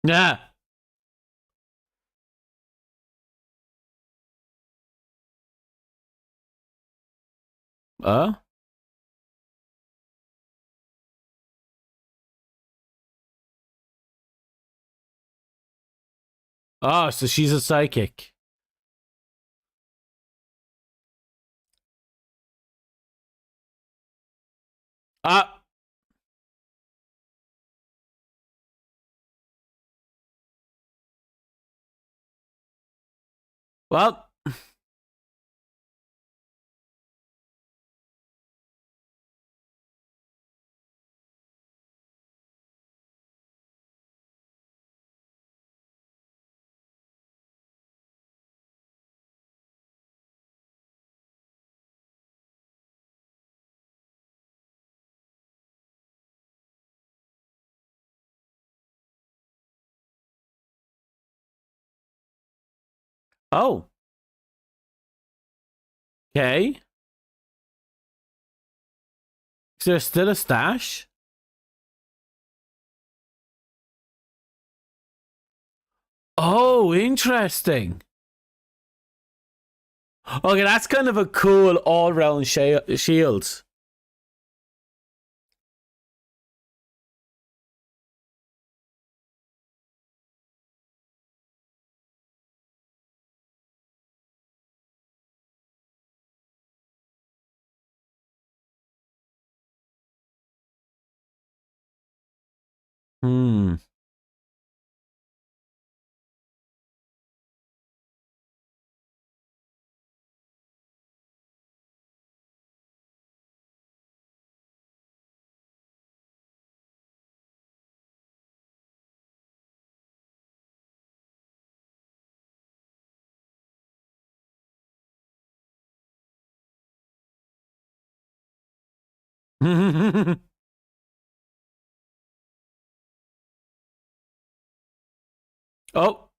Yeah. Uh? Oh, so she's a psychic. Ah. Well. Oh. Okay. Is there still a stash? Oh, interesting. Okay, that's kind of a cool all-round shield. Hmm. Oh,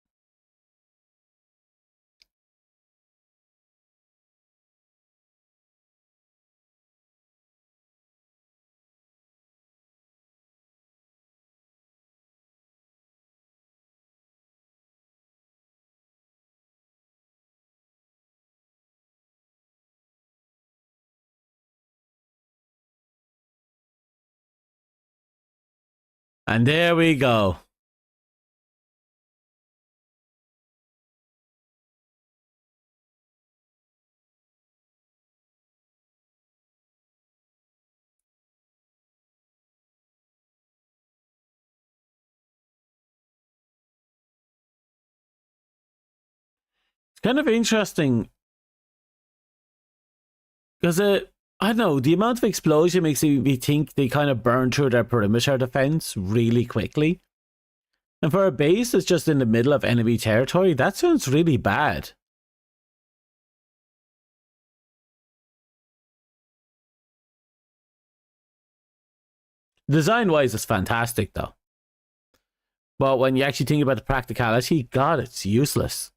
and there we go. It's kind of interesting because I don't know, the amount of explosion makes me think they kind of burn through their perimeter defense really quickly. And for a base that's just in the middle of enemy territory, that sounds really bad. Design wise, it's fantastic though. But when you actually think about the practicality, God, it's useless.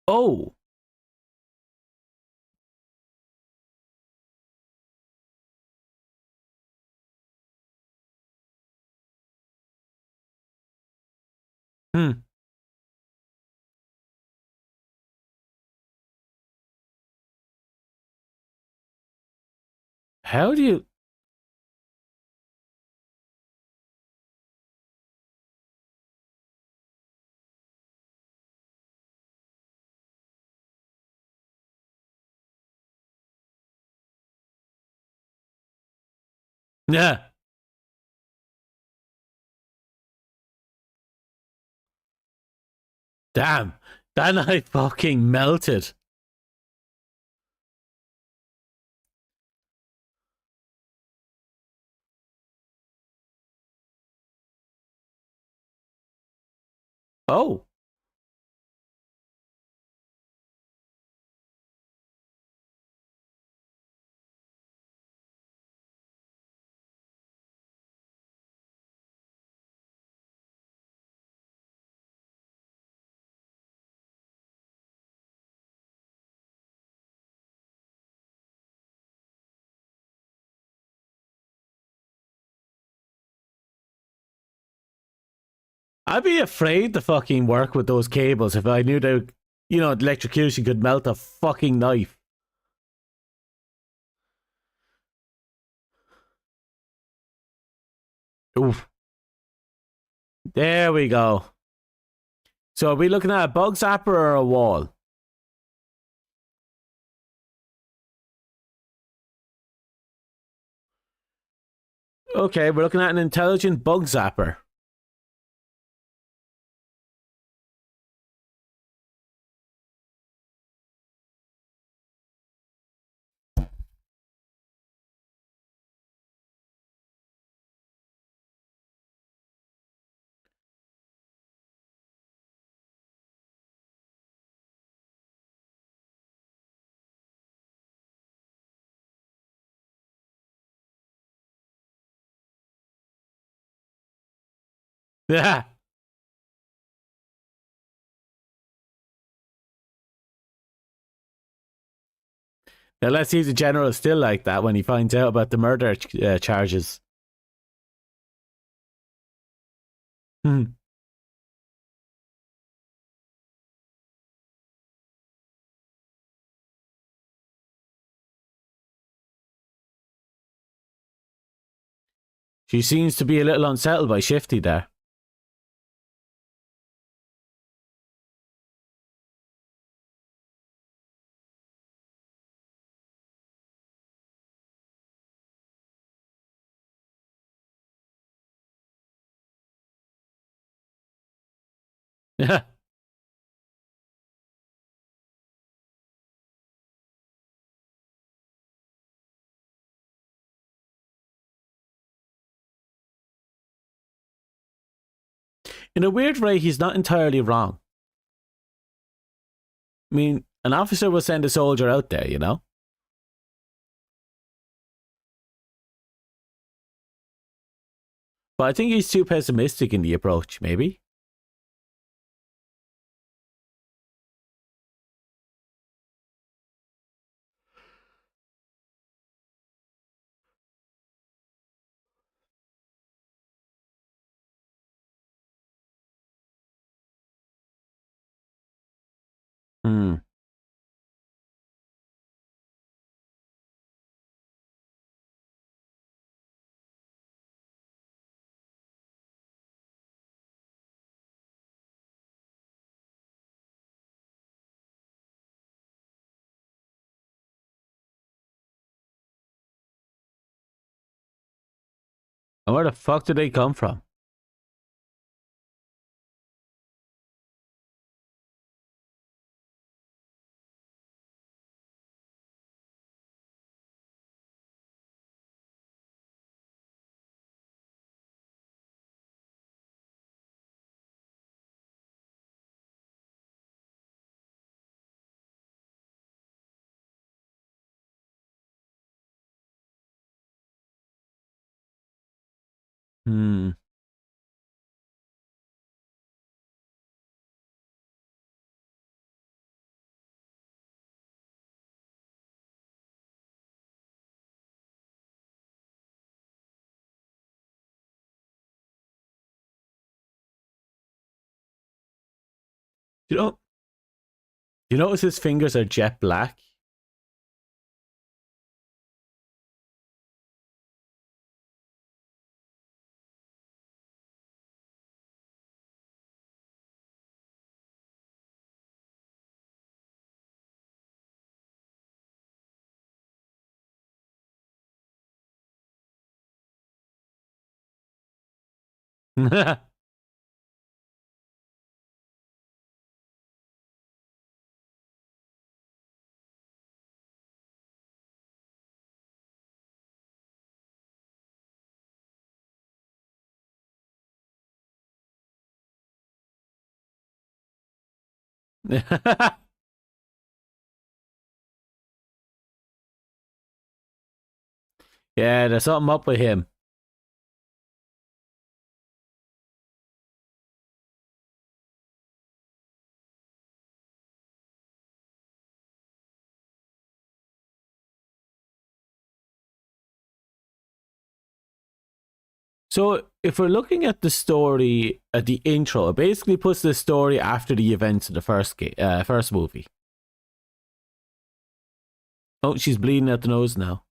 Oh, hmm. How do you? Yeah, damn, that night fucking melted. Oh, I'd be afraid to fucking work with those cables if I knew that, electrocution could melt a fucking knife. Oof. There we go. So are we looking at a bug zapper or a wall? Okay, we're looking at an intelligent bug zapper. Yeah. Now let's see if the general is still like that when he finds out about the murder charges. Hmm. She seems to be a little unsettled by Shifty there. Yeah. In a weird way, he's not entirely wrong. I mean, an officer will send a soldier out there, you know? But I think he's too pessimistic in the approach, maybe? Hmm. And where the fuck did they come from? Hmm. You know, you notice his fingers are jet black? Yeah, there's something up with him. So, if we're looking at the story at the intro, it basically puts the story after the events of the first movie. Oh, she's bleeding out the nose now.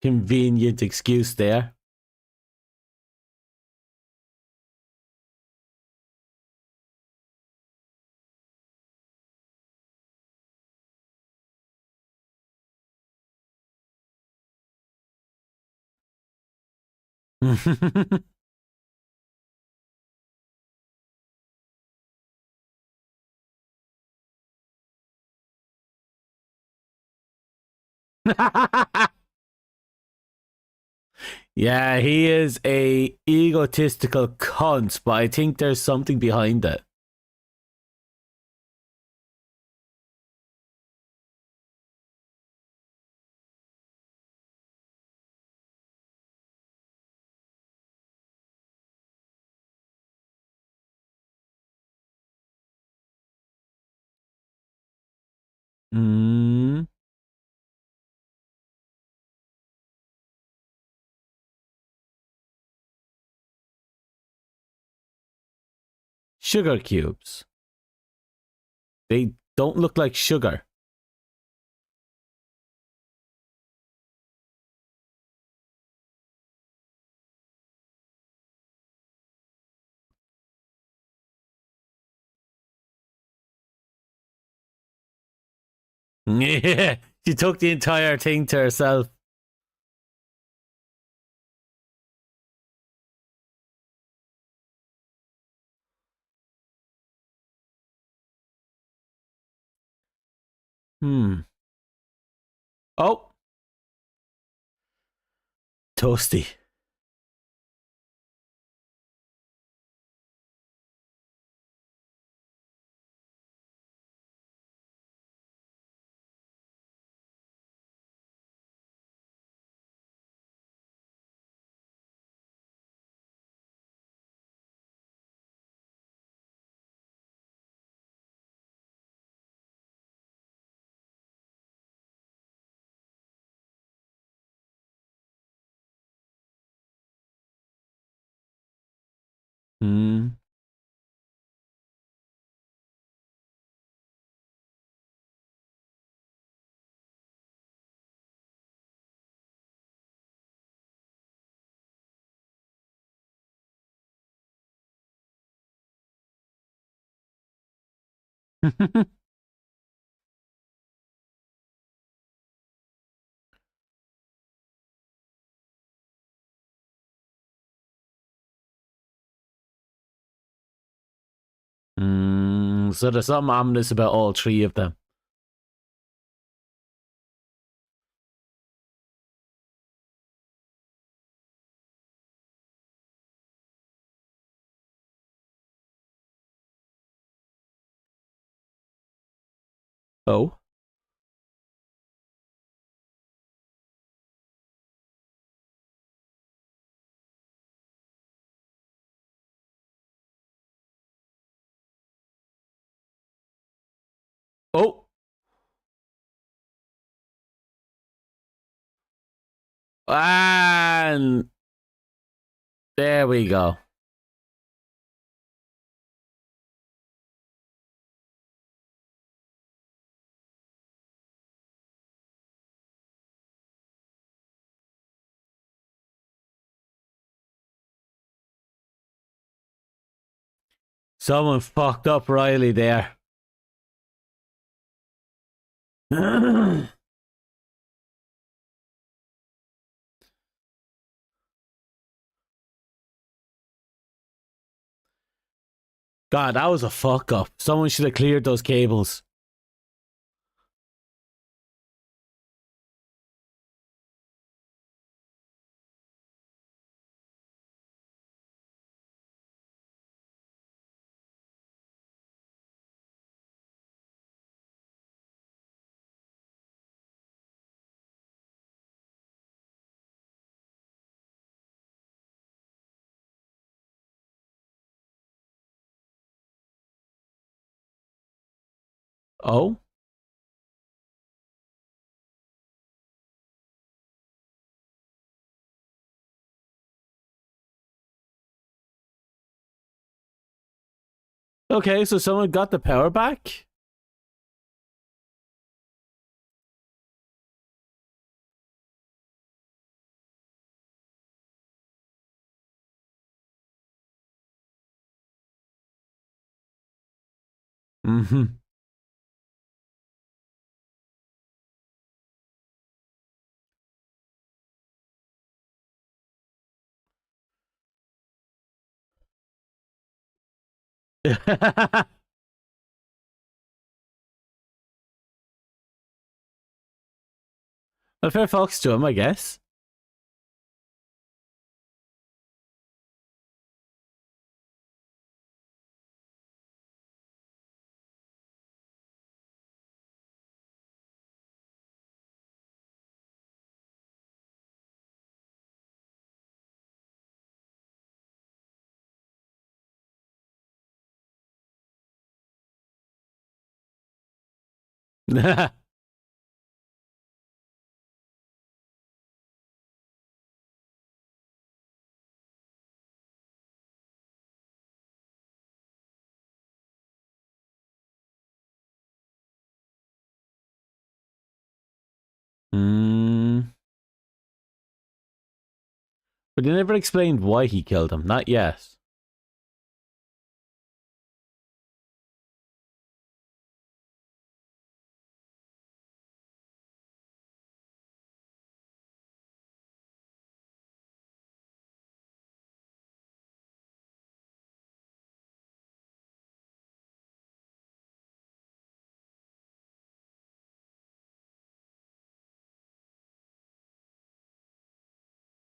Convenient excuse there. Yeah, he is a egotistical cunt, but I think there's something behind it. Mm. Sugar cubes. They don't look like sugar. Yeah, she took the entire thing to herself. Hmm. Oh, toasty. Hmm. So there's something ominous about all three of them. Oh. Oh. And there we go. Someone fucked up Riley there. God, that was a fuck up. Someone should have cleared those cables. Oh? Okay, so someone got the power back? Mm-hmm. A fair fox to him, I guess. mm. But they never explained why he killed him. Not yet.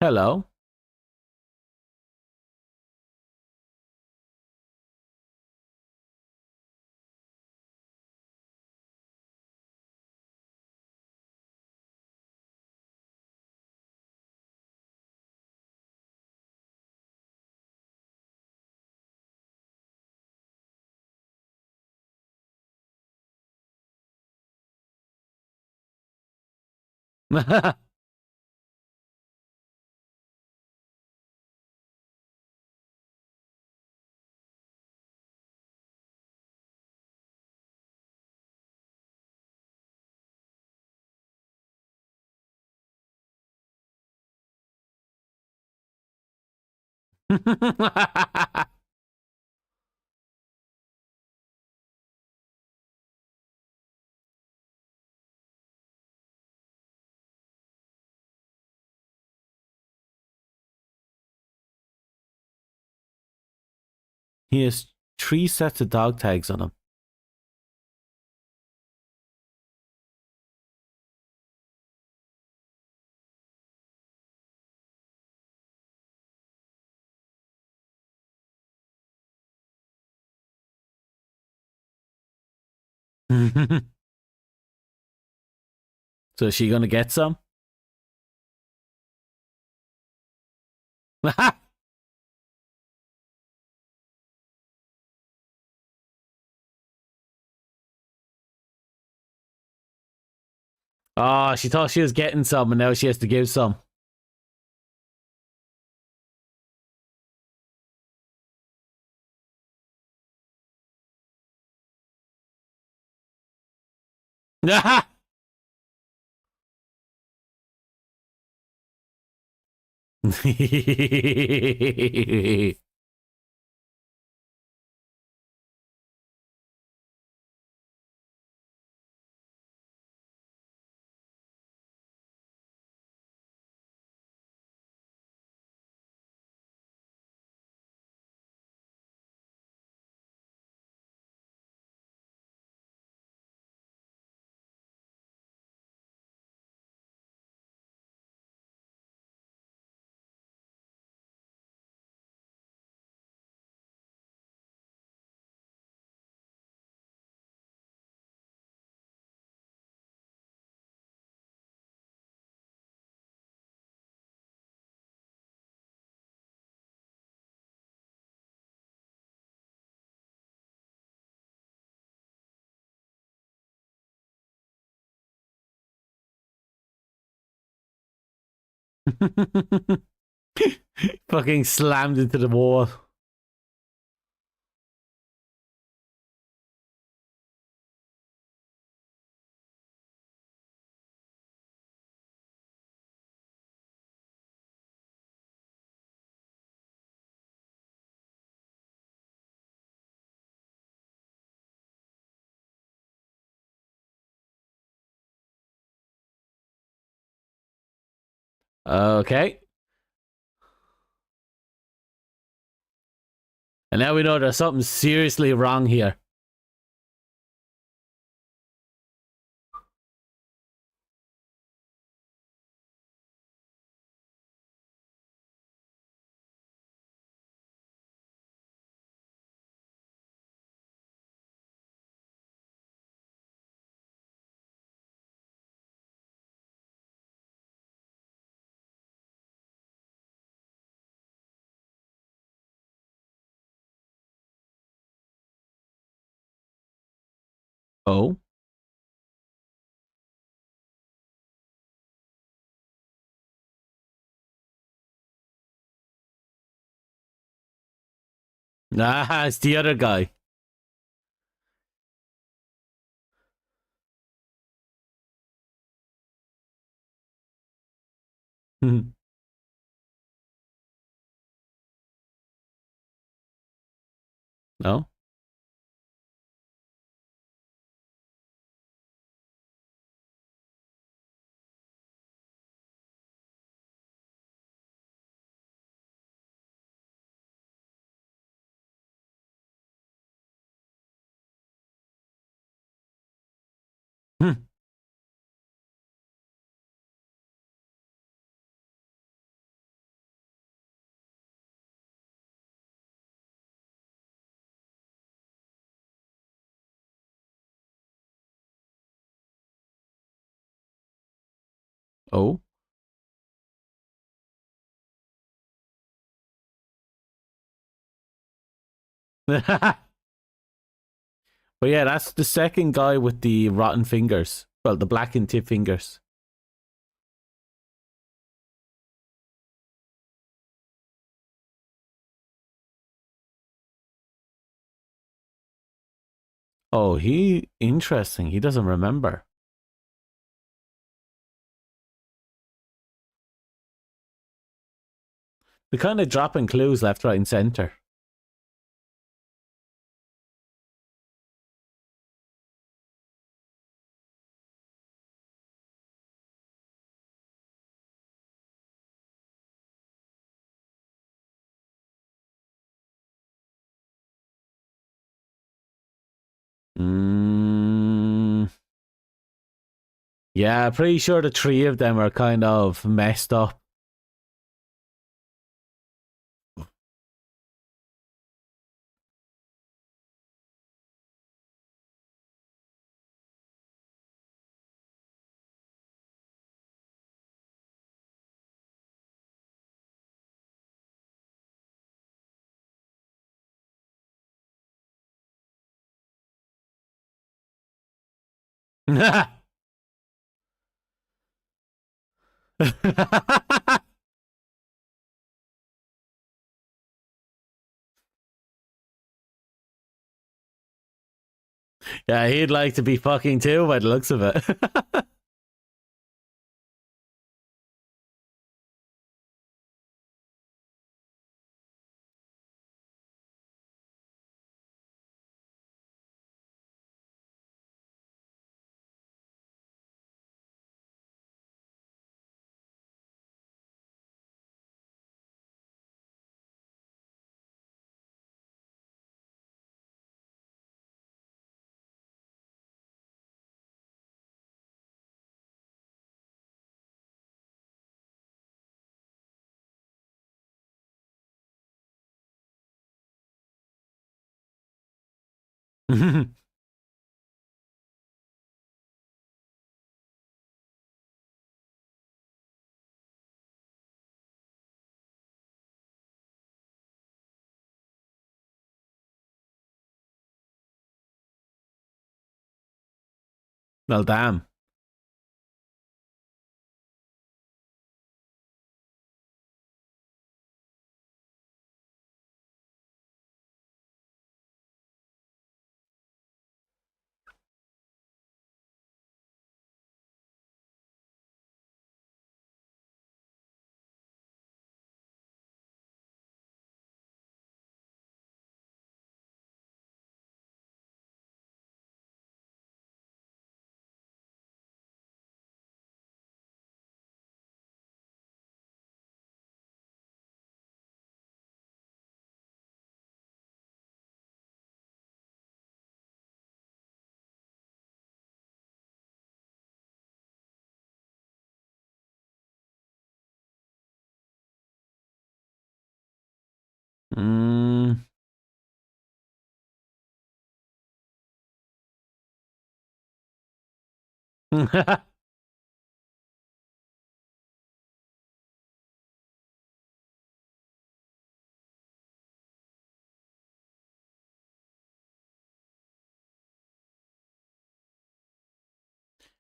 Hello. He has 3 sets of dog tags on him. So is she gonna get some? Oh, she thought she was getting some and now she has to give some. Fucking slammed into the wall. Okay. And now we know there's something seriously wrong here. Oh. Ah, it's the other guy. No? Oh. But yeah, that's the second guy with the rotten fingers. Well, the blackened tip fingers. Oh, interesting. He doesn't remember. They're kind of dropping clues left, right, and center. Mm, yeah, pretty sure the three of them are kind of messed up. Yeah, he'd like to be fucking too by the looks of it. Well, damn. Mm.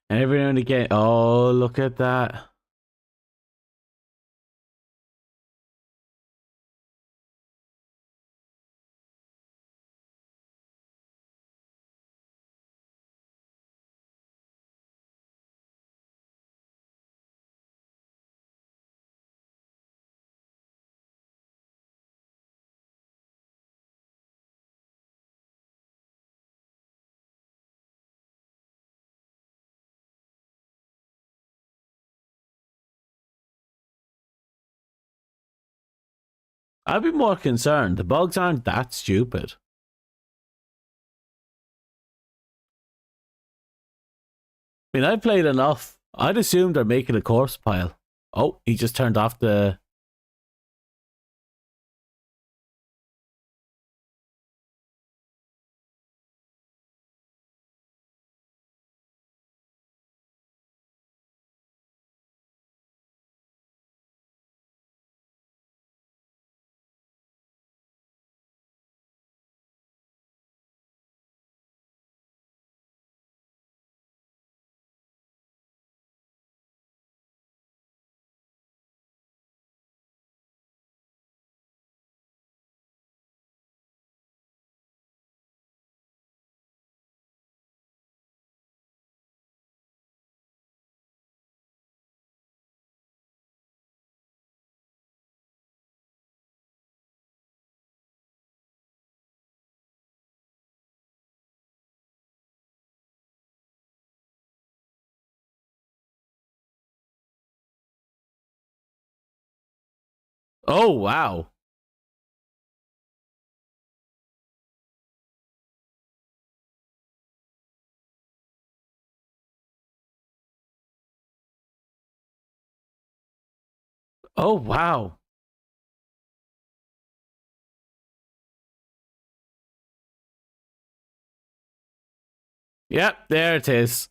Every now and again. Oh, look at that. I'd be more concerned. The bugs aren't that stupid. I mean, I played enough. I'd assume they're making a corpse pile. Oh, he just turned off the. Oh, wow. Oh, wow. Yep, there it is.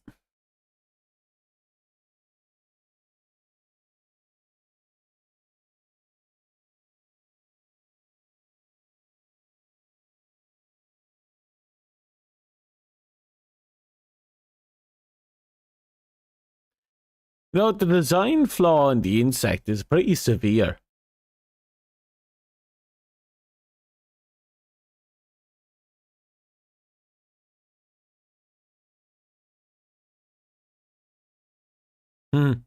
No, the design flaw in the insect is pretty severe. Hmm.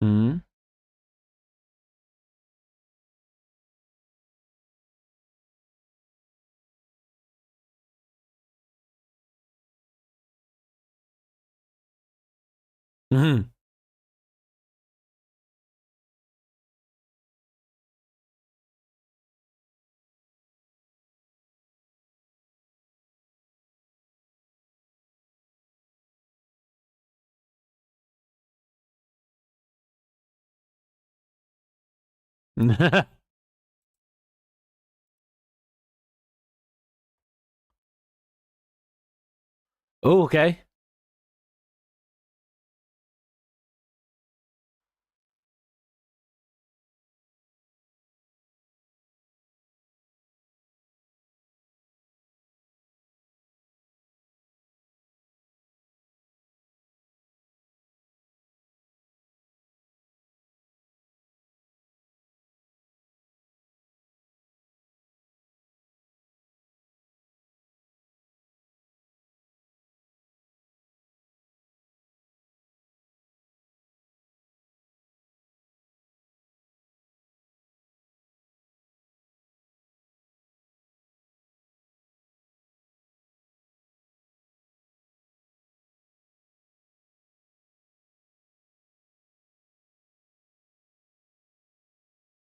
Hmm. Hmm. Oh, okay.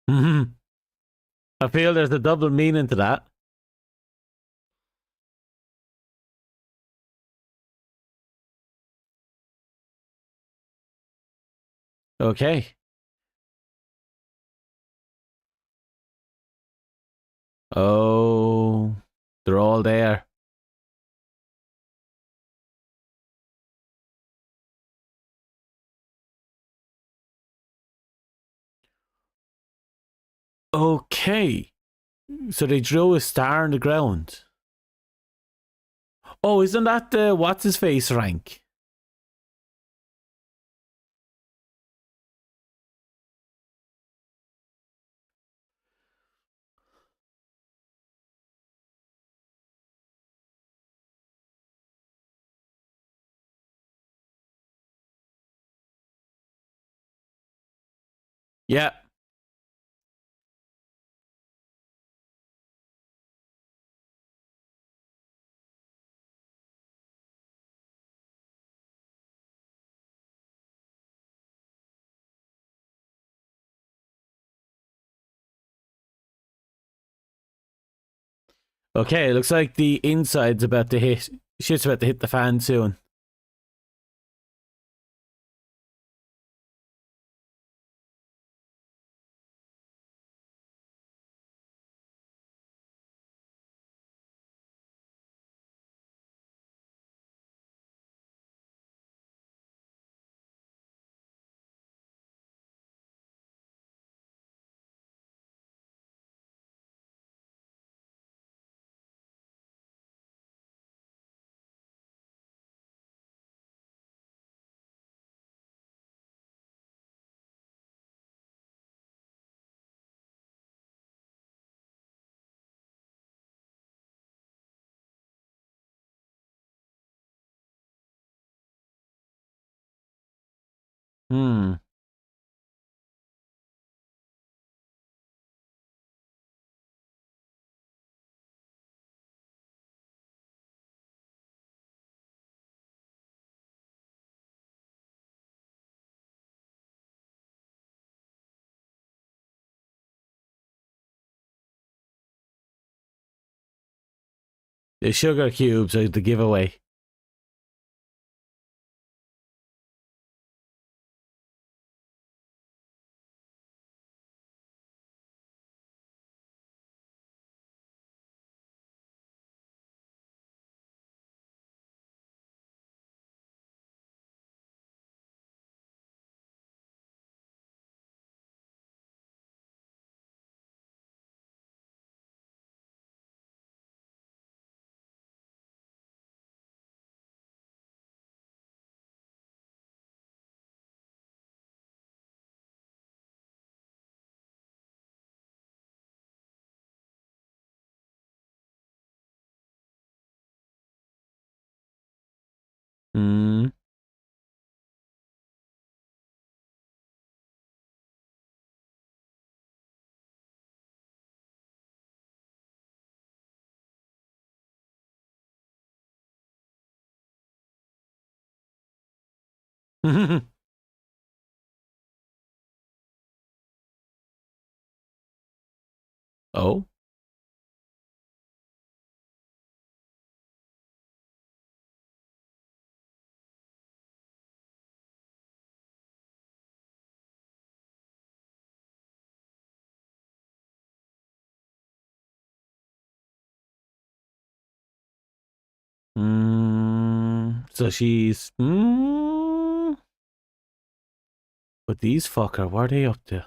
I feel there's a double meaning to that. Okay. Oh, they're all there. Okay. So they drew a star on the ground. Oh, isn't that the what's his face rank? Yeah. Okay, it looks like the inside's about to hit. Shit's about to hit the fan soon. Hmm. The sugar cubes are the giveaway. Hmm. Oh. So she's. But these fucker, what are they up to?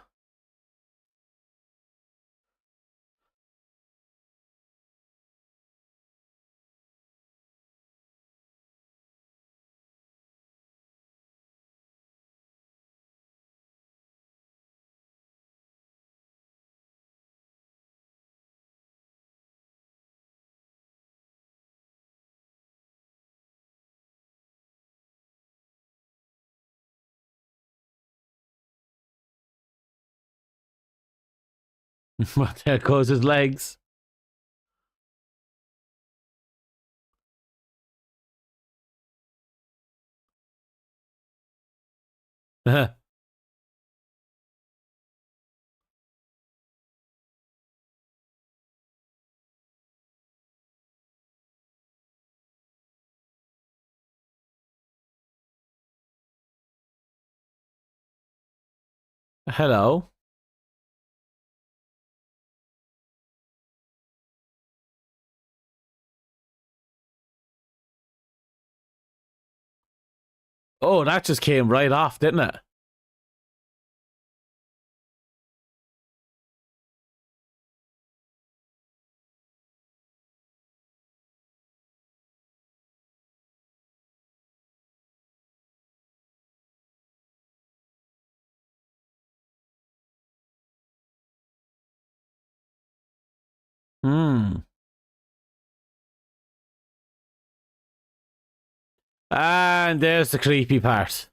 What there goes his legs. Hello. Oh, that just came right off, didn't it? Hmm. And there's the creepy part.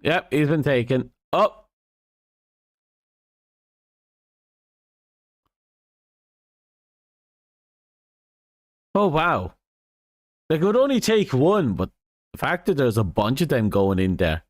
Yep, he's been taken. Oh, oh wow. They could only take one, but the fact that there's a bunch of them going in there.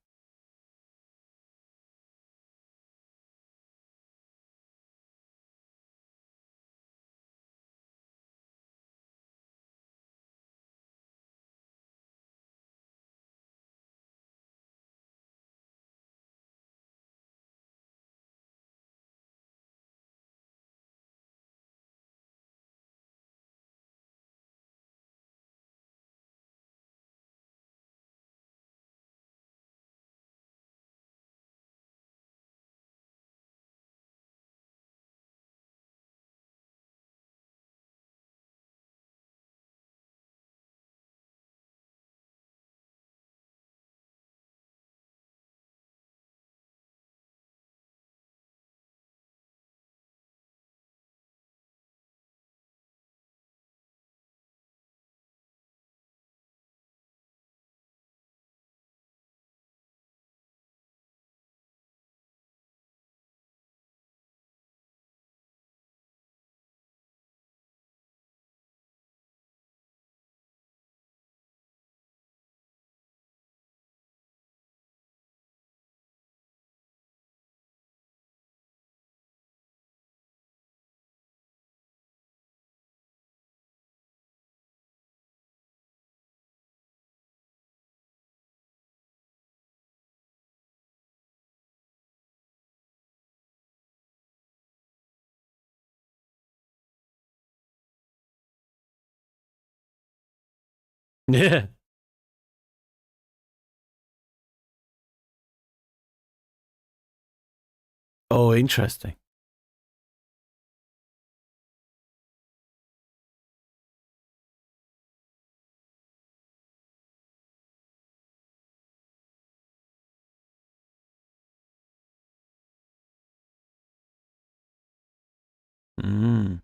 Yeah. Oh, interesting. Mm.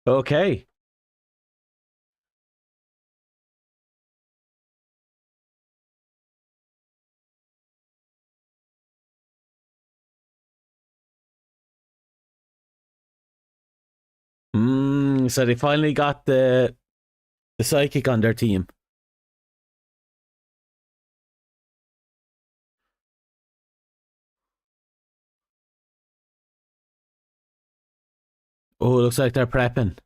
Okay. So they finally got the psychic on their team. Oh, looks like they're prepping.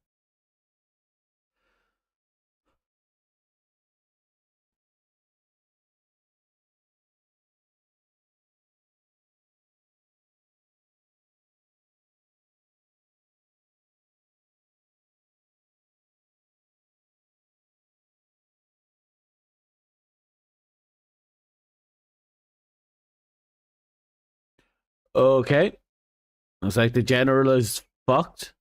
Okay. Looks like the general is fucked.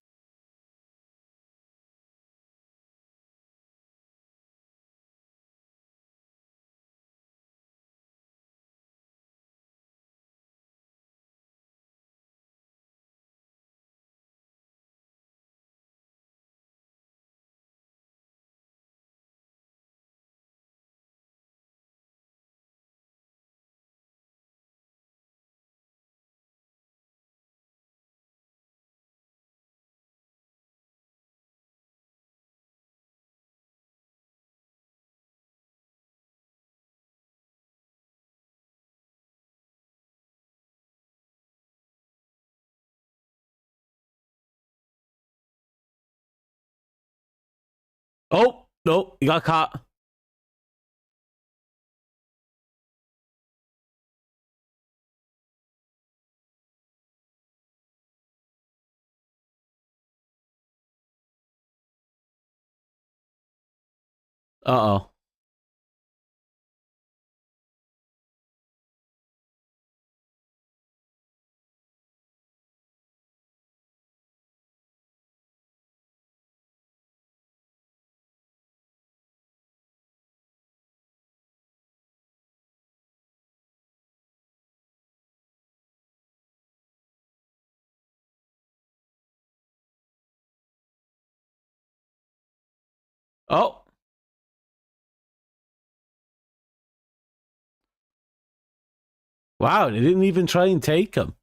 Oh, no, you got caught. Uh-oh. Oh, wow, they didn't even try and take him.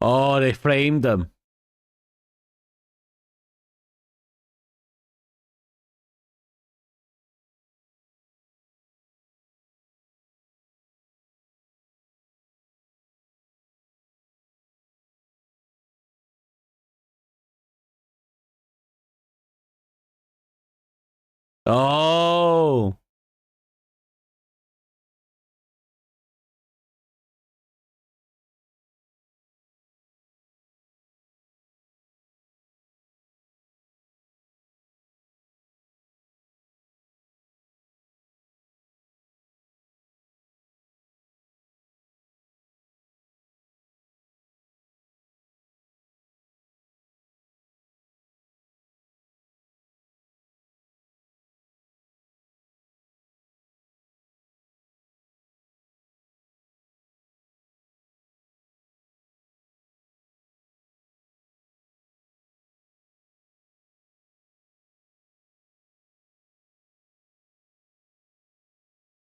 Oh, they framed him. Oh.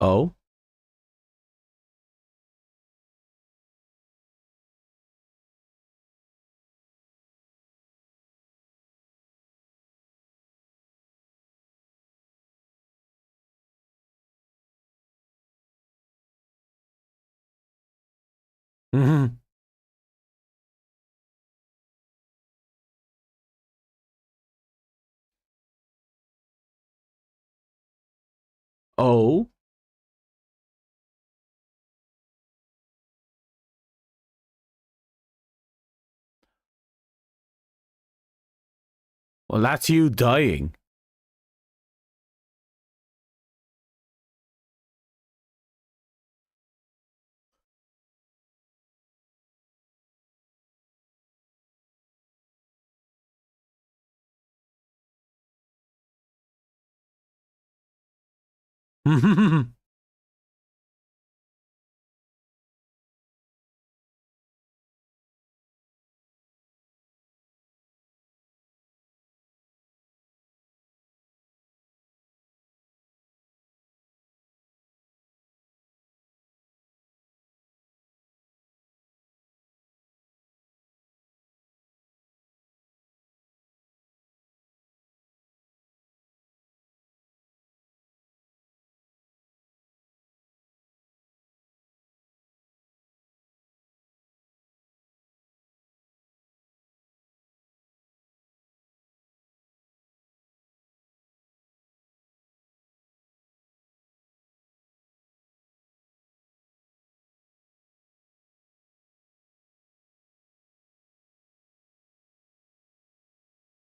Oh. Mhm. Oh. Well, that's you dying.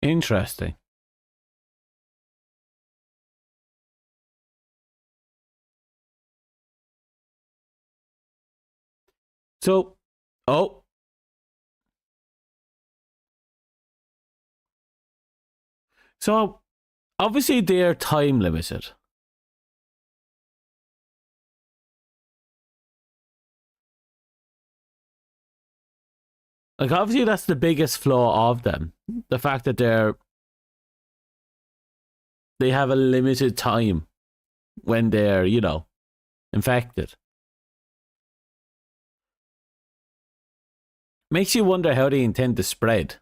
Interesting. So, oh, so obviously they're time limited. Like, obviously, that's the biggest flaw of them. The fact that they have a limited time when they're, infected. Makes you wonder how they intend to spread.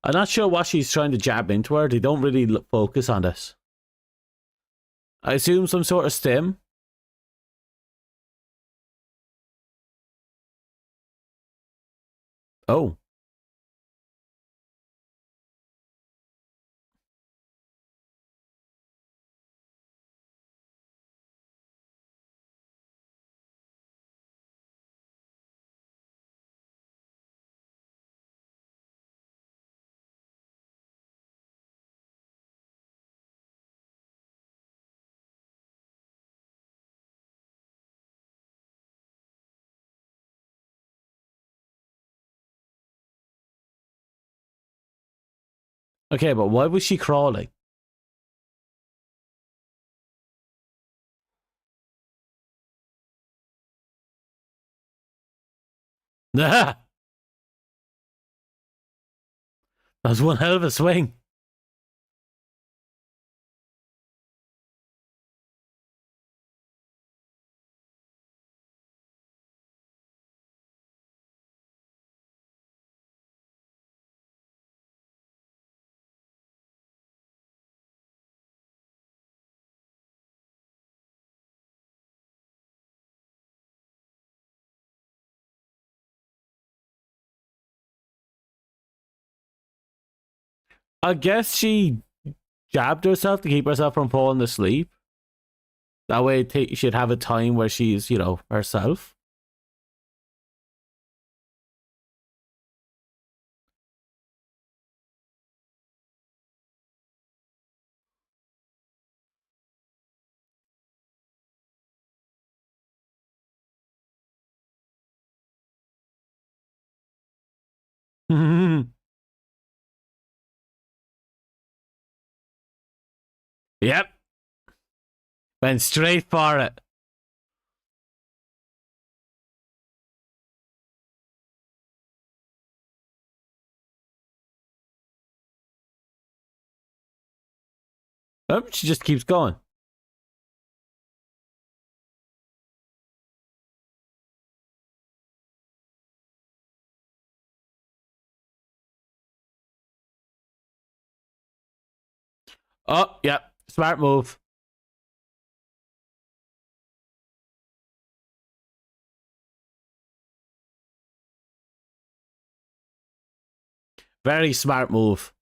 I'm not sure what she's trying to jab into her. They don't really focus on this. I assume some sort of stim. Oh. Okay, but why was she crawling? That was one hell of a swing. I guess she jabbed herself to keep herself from falling asleep. That way she'd have a time where she's, herself. Yep. Went straight for it. Oh, she just keeps going. Oh, yeah. Smart move. Very smart move.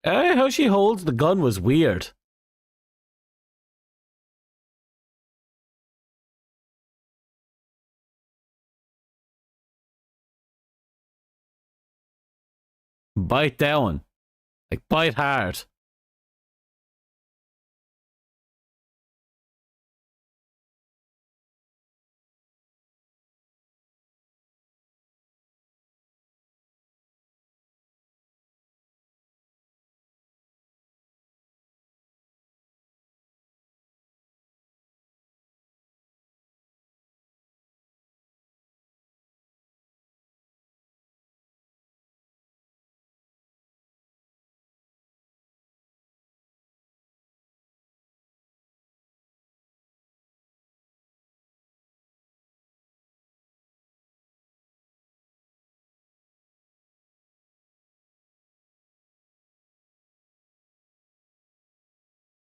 How she holds the gun was weird. Bite down. Like, bite hard.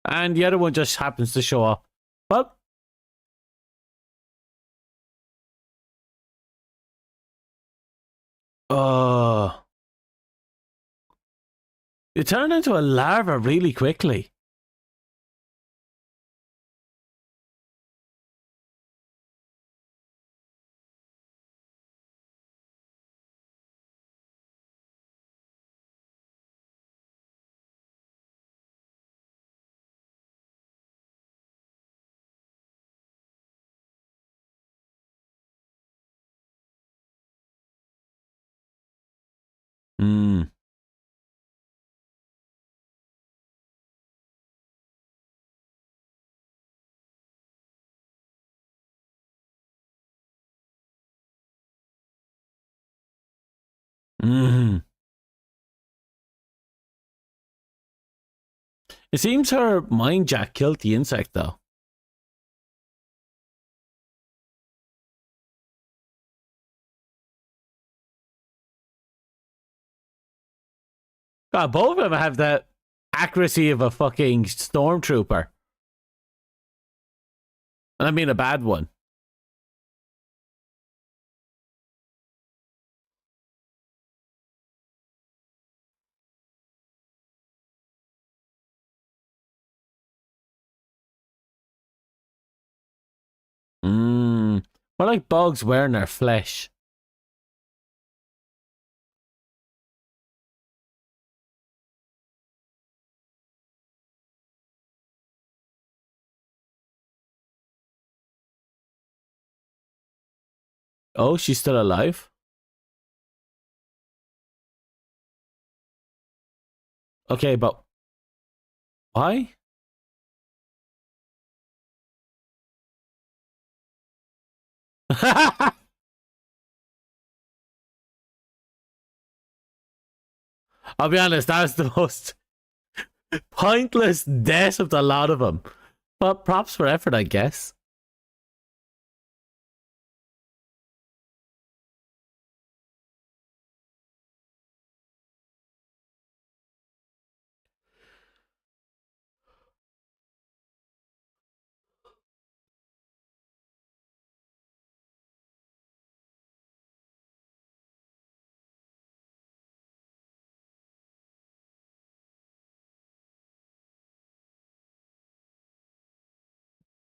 And the other one just happens to show up. Well, You turn into a larva really quickly. Hmm. Hmm. It seems her mind jack killed the insect, though. God, both of them have the accuracy of a fucking stormtrooper. And I mean a bad one. Mmm. More like bugs wearing their flesh. Oh, she's still alive? Okay, but why? I'll be honest, that's the most pointless death of the lot of them. But props for effort, I guess.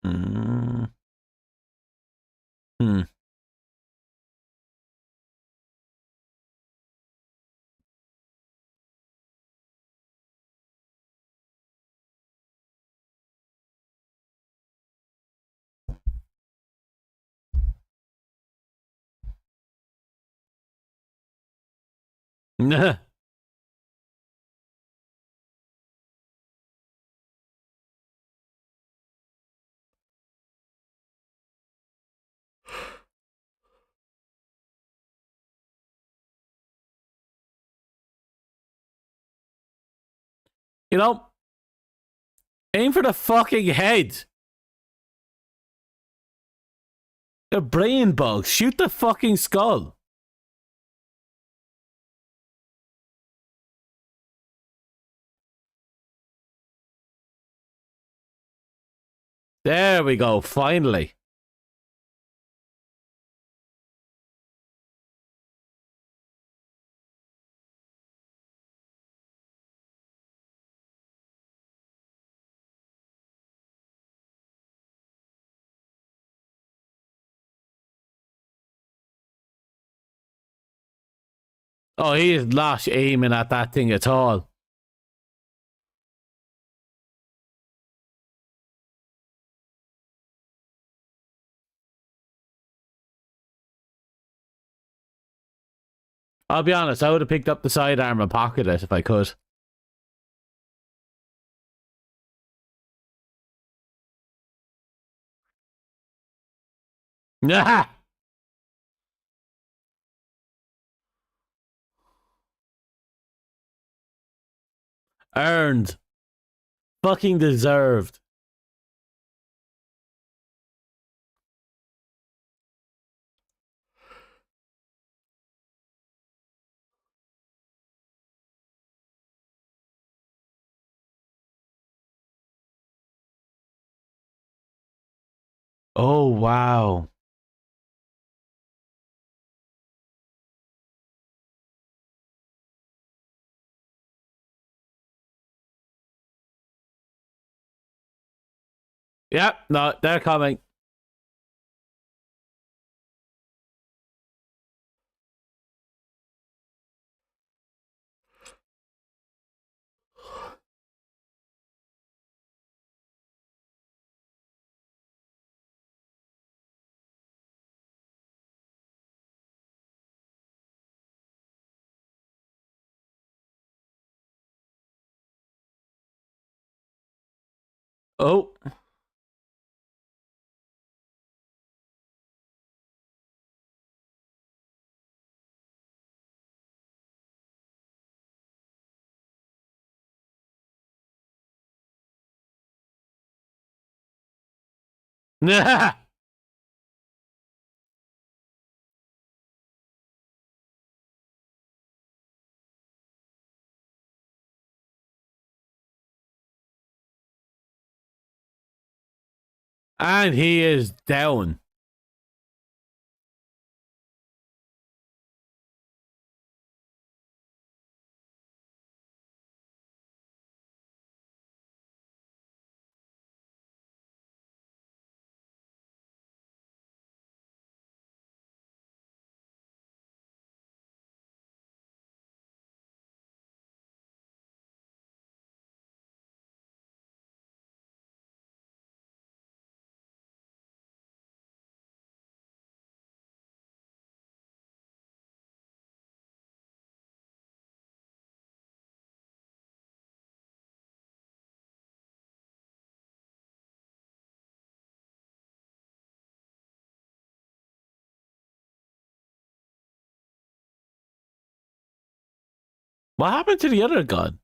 Mm. Hmm. You know, aim for the fucking head. They're brain bugs. Shoot the fucking skull. There we go, finally. Oh, he is not aiming at that thing at all. I'll be honest, I would have picked up the sidearm and pocketed it if I could. Nah! Earned. Fucking deserved. Oh, wow. Yep, no, they're coming. Oh. And he is down. What happened to the other gun?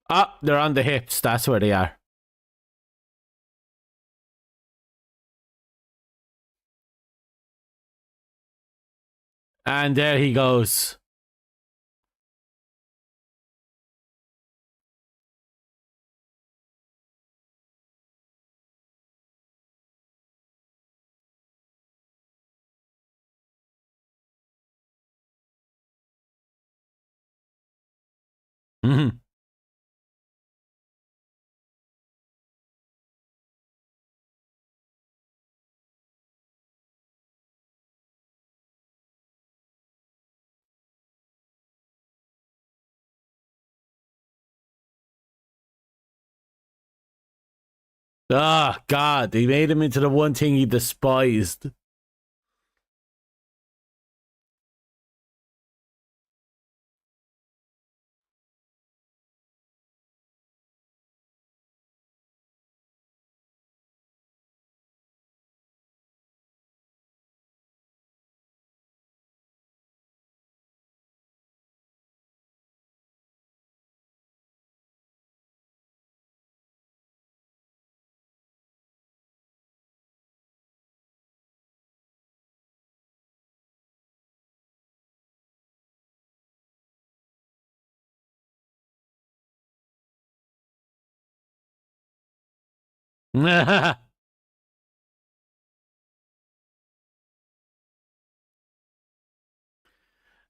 Ah, they're on the hips. That's where they are. And there he goes. Mm-hmm. Oh, God. They made him into the one thing he despised.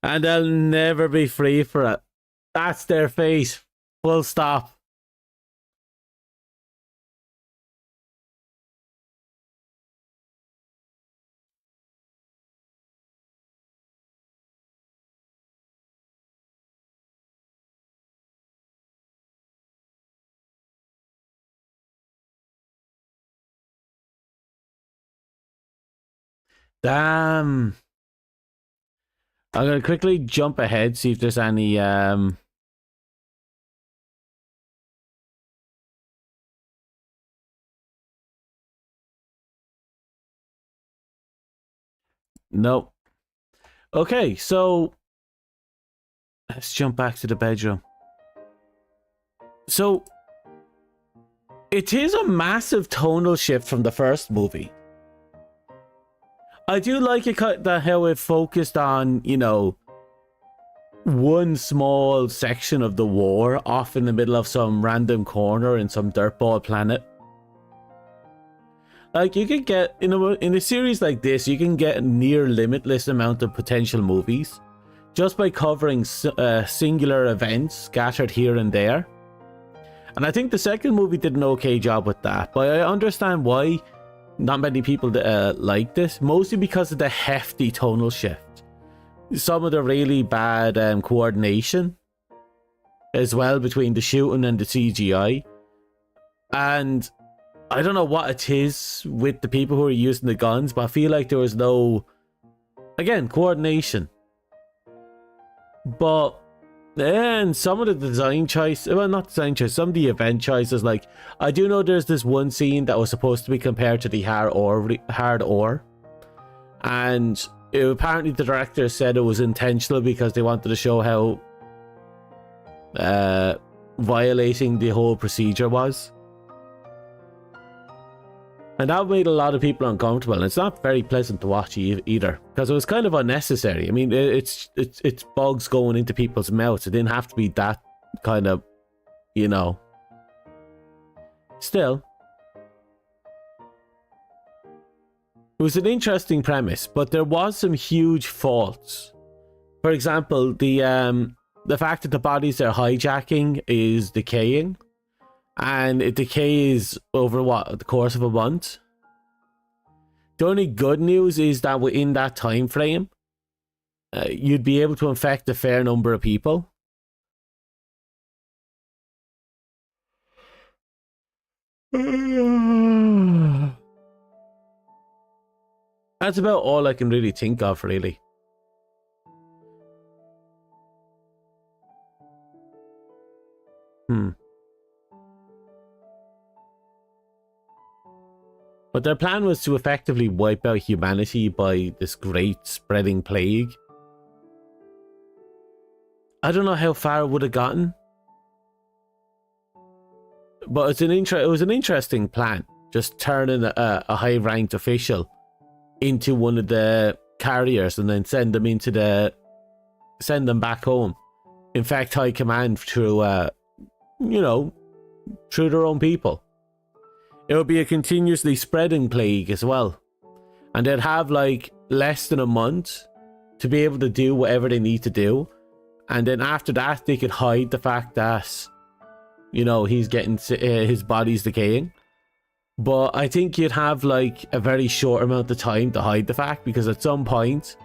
And they'll never be free for it. That's their fate. Full stop. Damn. I'm gonna quickly jump ahead, see if there's any nope. Okay, so let's jump back to the bedroom. So it is a massive tonal shift from the first movie. I do like it that how it focused on, you know, one small section of the war off in the middle of some random corner in some dirtball planet. Like, you can get, in a series like this, you can get a near limitless amount of potential movies just by covering singular events scattered here and there. And I think the second movie did an okay job with that, but I understand why not many people like this, mostly because of the hefty tonal shift. Some of the really bad coordination as well between the shooting and the CGI. And I don't know what it is with the people who are using the guns, but I feel like there was no, again, coordination. But then some of the design choice, well, not design choice, some of the event choices, like, I do know there's this one scene that was supposed to be compared to the hard ore. And apparently the director said it was intentional because they wanted to show how violating the whole procedure was. And that made a lot of people uncomfortable, and it's not very pleasant to watch either, because it was kind of unnecessary. I mean, it's bugs going into people's mouths. It didn't have to be that kind of, you know. Still, it was an interesting premise, but there was some huge faults. For example, the fact that the bodies they're hijacking is decaying. And it decays over the course of a month. The only good news is that within that time frame, you'd be able to infect a fair number of people. That's about all I can really think of, really. But their plan was to effectively wipe out humanity by this great spreading plague. I don't know how far it would have gotten, but it was an interesting plan. Just turning a high-ranked official into one of the carriers and then send them back home. Infect high command through, through their own people. It would be a continuously spreading plague as well. And they'd have like less than a month to be able to do whatever they need to do. And then after that, they could hide the fact that, he's getting, his body's decaying. But I think you'd have like a very short amount of time to hide the fact, because at some point,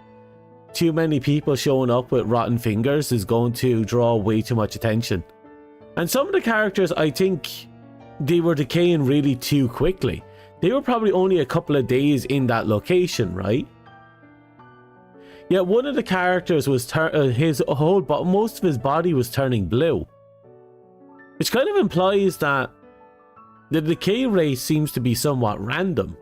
too many people showing up with rotten fingers is going to draw way too much attention. And some of the characters, I think, they were decaying really too quickly. They were probably only a couple of days in that location, right? Yet one of the characters was most of his body was turning blue, which kind of implies that the decay rate seems to be somewhat random.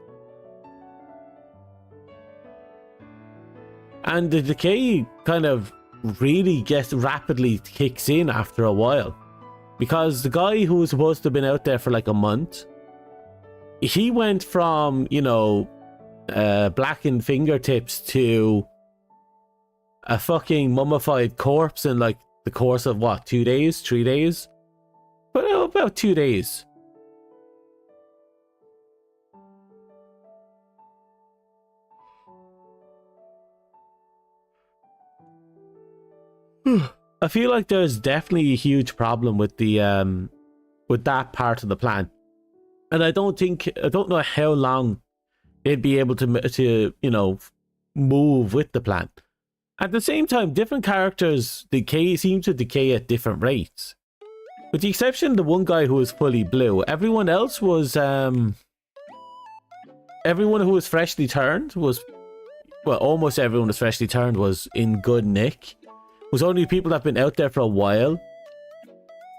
And the decay kind of really rapidly kicks in after a while. Because the guy who was supposed to have been out there for like a month, he went from, blackened fingertips to a fucking mummified corpse in like the course of what, 2 days, 3 days? But about 2 days. I feel like there's definitely a huge problem with the with that part of the plan, and I don't know how long they'd be able to move with the plan. At the same time, different characters seem to decay at different rates, with the exception of the one guy who was fully blue. Everyone else was everyone who was freshly turned was, well, almost everyone was freshly turned was in good nick. It was only people that have been out there for a while.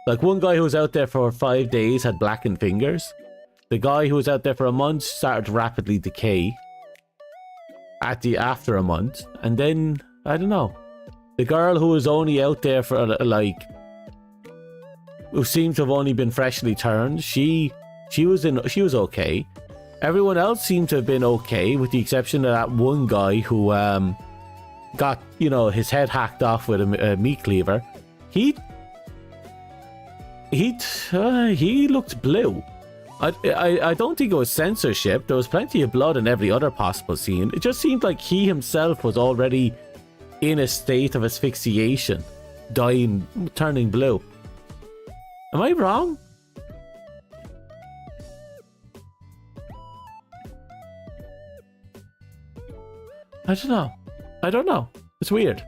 Like one guy who was out there for 5 days had blackened fingers. The guy who was out there for a month started to rapidly decay after a month. And then, I don't know, the girl who was only out there for who seemed to have only been freshly turned, she was okay. Everyone else seemed to have been okay, with the exception of that one guy who got, his head hacked off with a meat cleaver. He looked blue. I don't think it was censorship. There was plenty of blood in every other possible scene. It just seemed like he himself was already in a state of asphyxiation, dying, turning blue. Am I wrong? I don't know. I don't know. It's weird.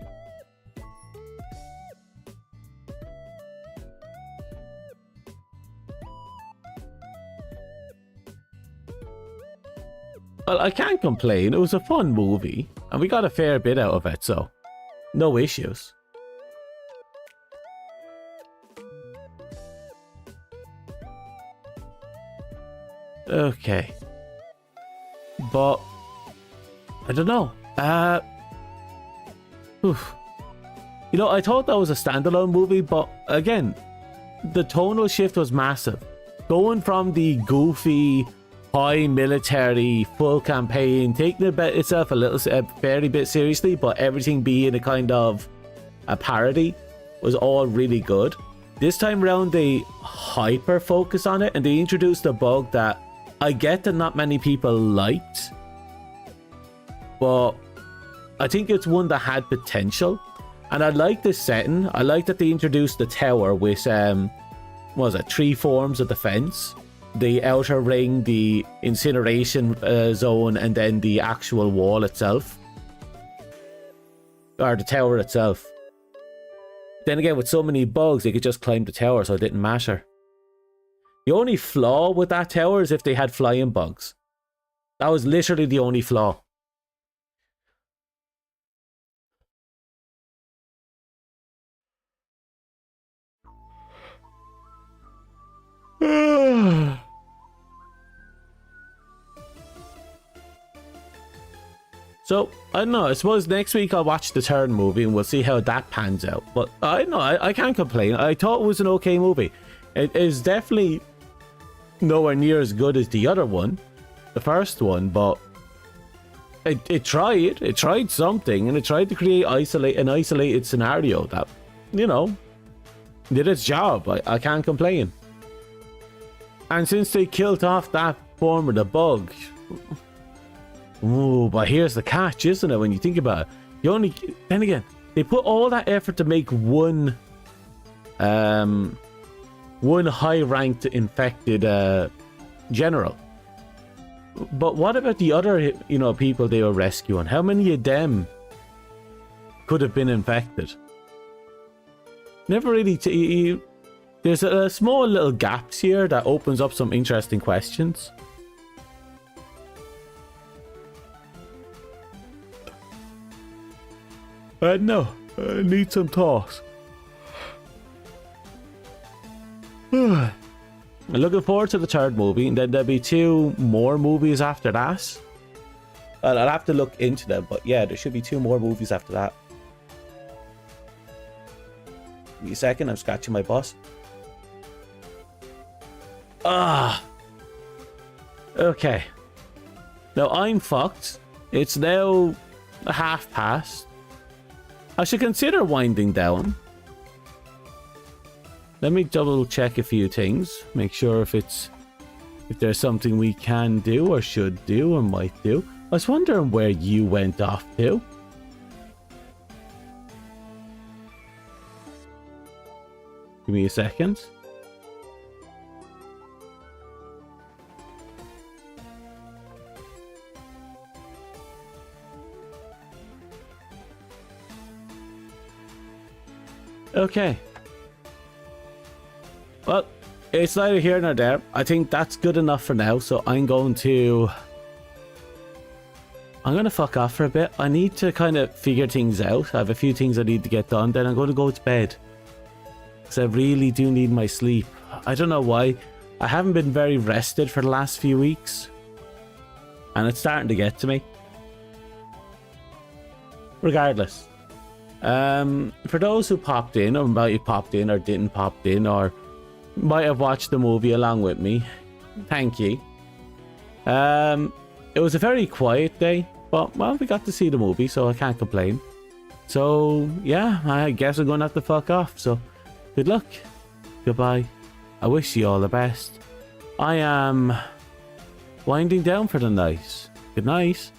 Well, I can't complain. It was a fun movie, and we got a fair bit out of it, so no issues. Okay. But I don't know. You know, I thought that was a standalone movie, but again, the tonal shift was massive. Going from the goofy, high military, full campaign, taking itself a very bit seriously, but everything being a kind of a parody, was all really good. This time around, they hyper focus on it, and they introduced a bug that I get that not many people liked, but I think it's one that had potential. And I like this setting. I like that they introduced the tower with what was it, 3 forms of defense: the outer ring, the incineration zone, and then the actual wall itself, or the tower itself. Then again, with so many bugs, they could just climb the tower, so it didn't matter. The only flaw with that tower is if they had flying bugs. That was literally the only flaw. So, I don't know, I suppose next week I'll watch the third movie and we'll see how that pans out. But I don't know, I can't complain. I thought it was an okay movie. It is definitely nowhere near as good as the other one, the first one, but it tried something, and it tried to create an isolated scenario that, you know, did its job. I can't complain. And since they killed off that form of the bug, ooh, but here's the catch, isn't it? When you think about it, then again, they put all that effort to make one high-ranked infected general. But what about the other, people they were rescuing? How many of them could have been infected? Never really. There's a small little gaps here that opens up some interesting questions. No, I need some thoughts. I'm looking forward to the third movie, and then there'll be 2 more movies after that. Well, I'll have to look into them, but yeah, there should be 2 more movies after that. Give me a second, I'm scratching my butt. Okay. Now I'm fucked. It's now past. I should consider winding down. Let me double check a few things. Make sure if there's something we can do or should do or might do. I was wondering where you went off to. Give me a second. Okay. Well, it's neither here nor there. I think that's good enough for now, so I'm going to fuck off for a bit. I need to kind of figure things out. I have a few things I need to get done, then I'm going to go to bed. Because I really do need my sleep. I don't know why. I haven't been very rested for the last few weeks. And it's starting to get to me. Regardless. For those who popped in, or might have popped in or didn't pop in, or might have watched the movie along with me, thank you. It was a very quiet day, but well, we got to see the movie, so I can't complain. So yeah, I guess I'm gonna have to fuck off. So good luck, goodbye. I wish you all the best. I am winding down for the night. Good night.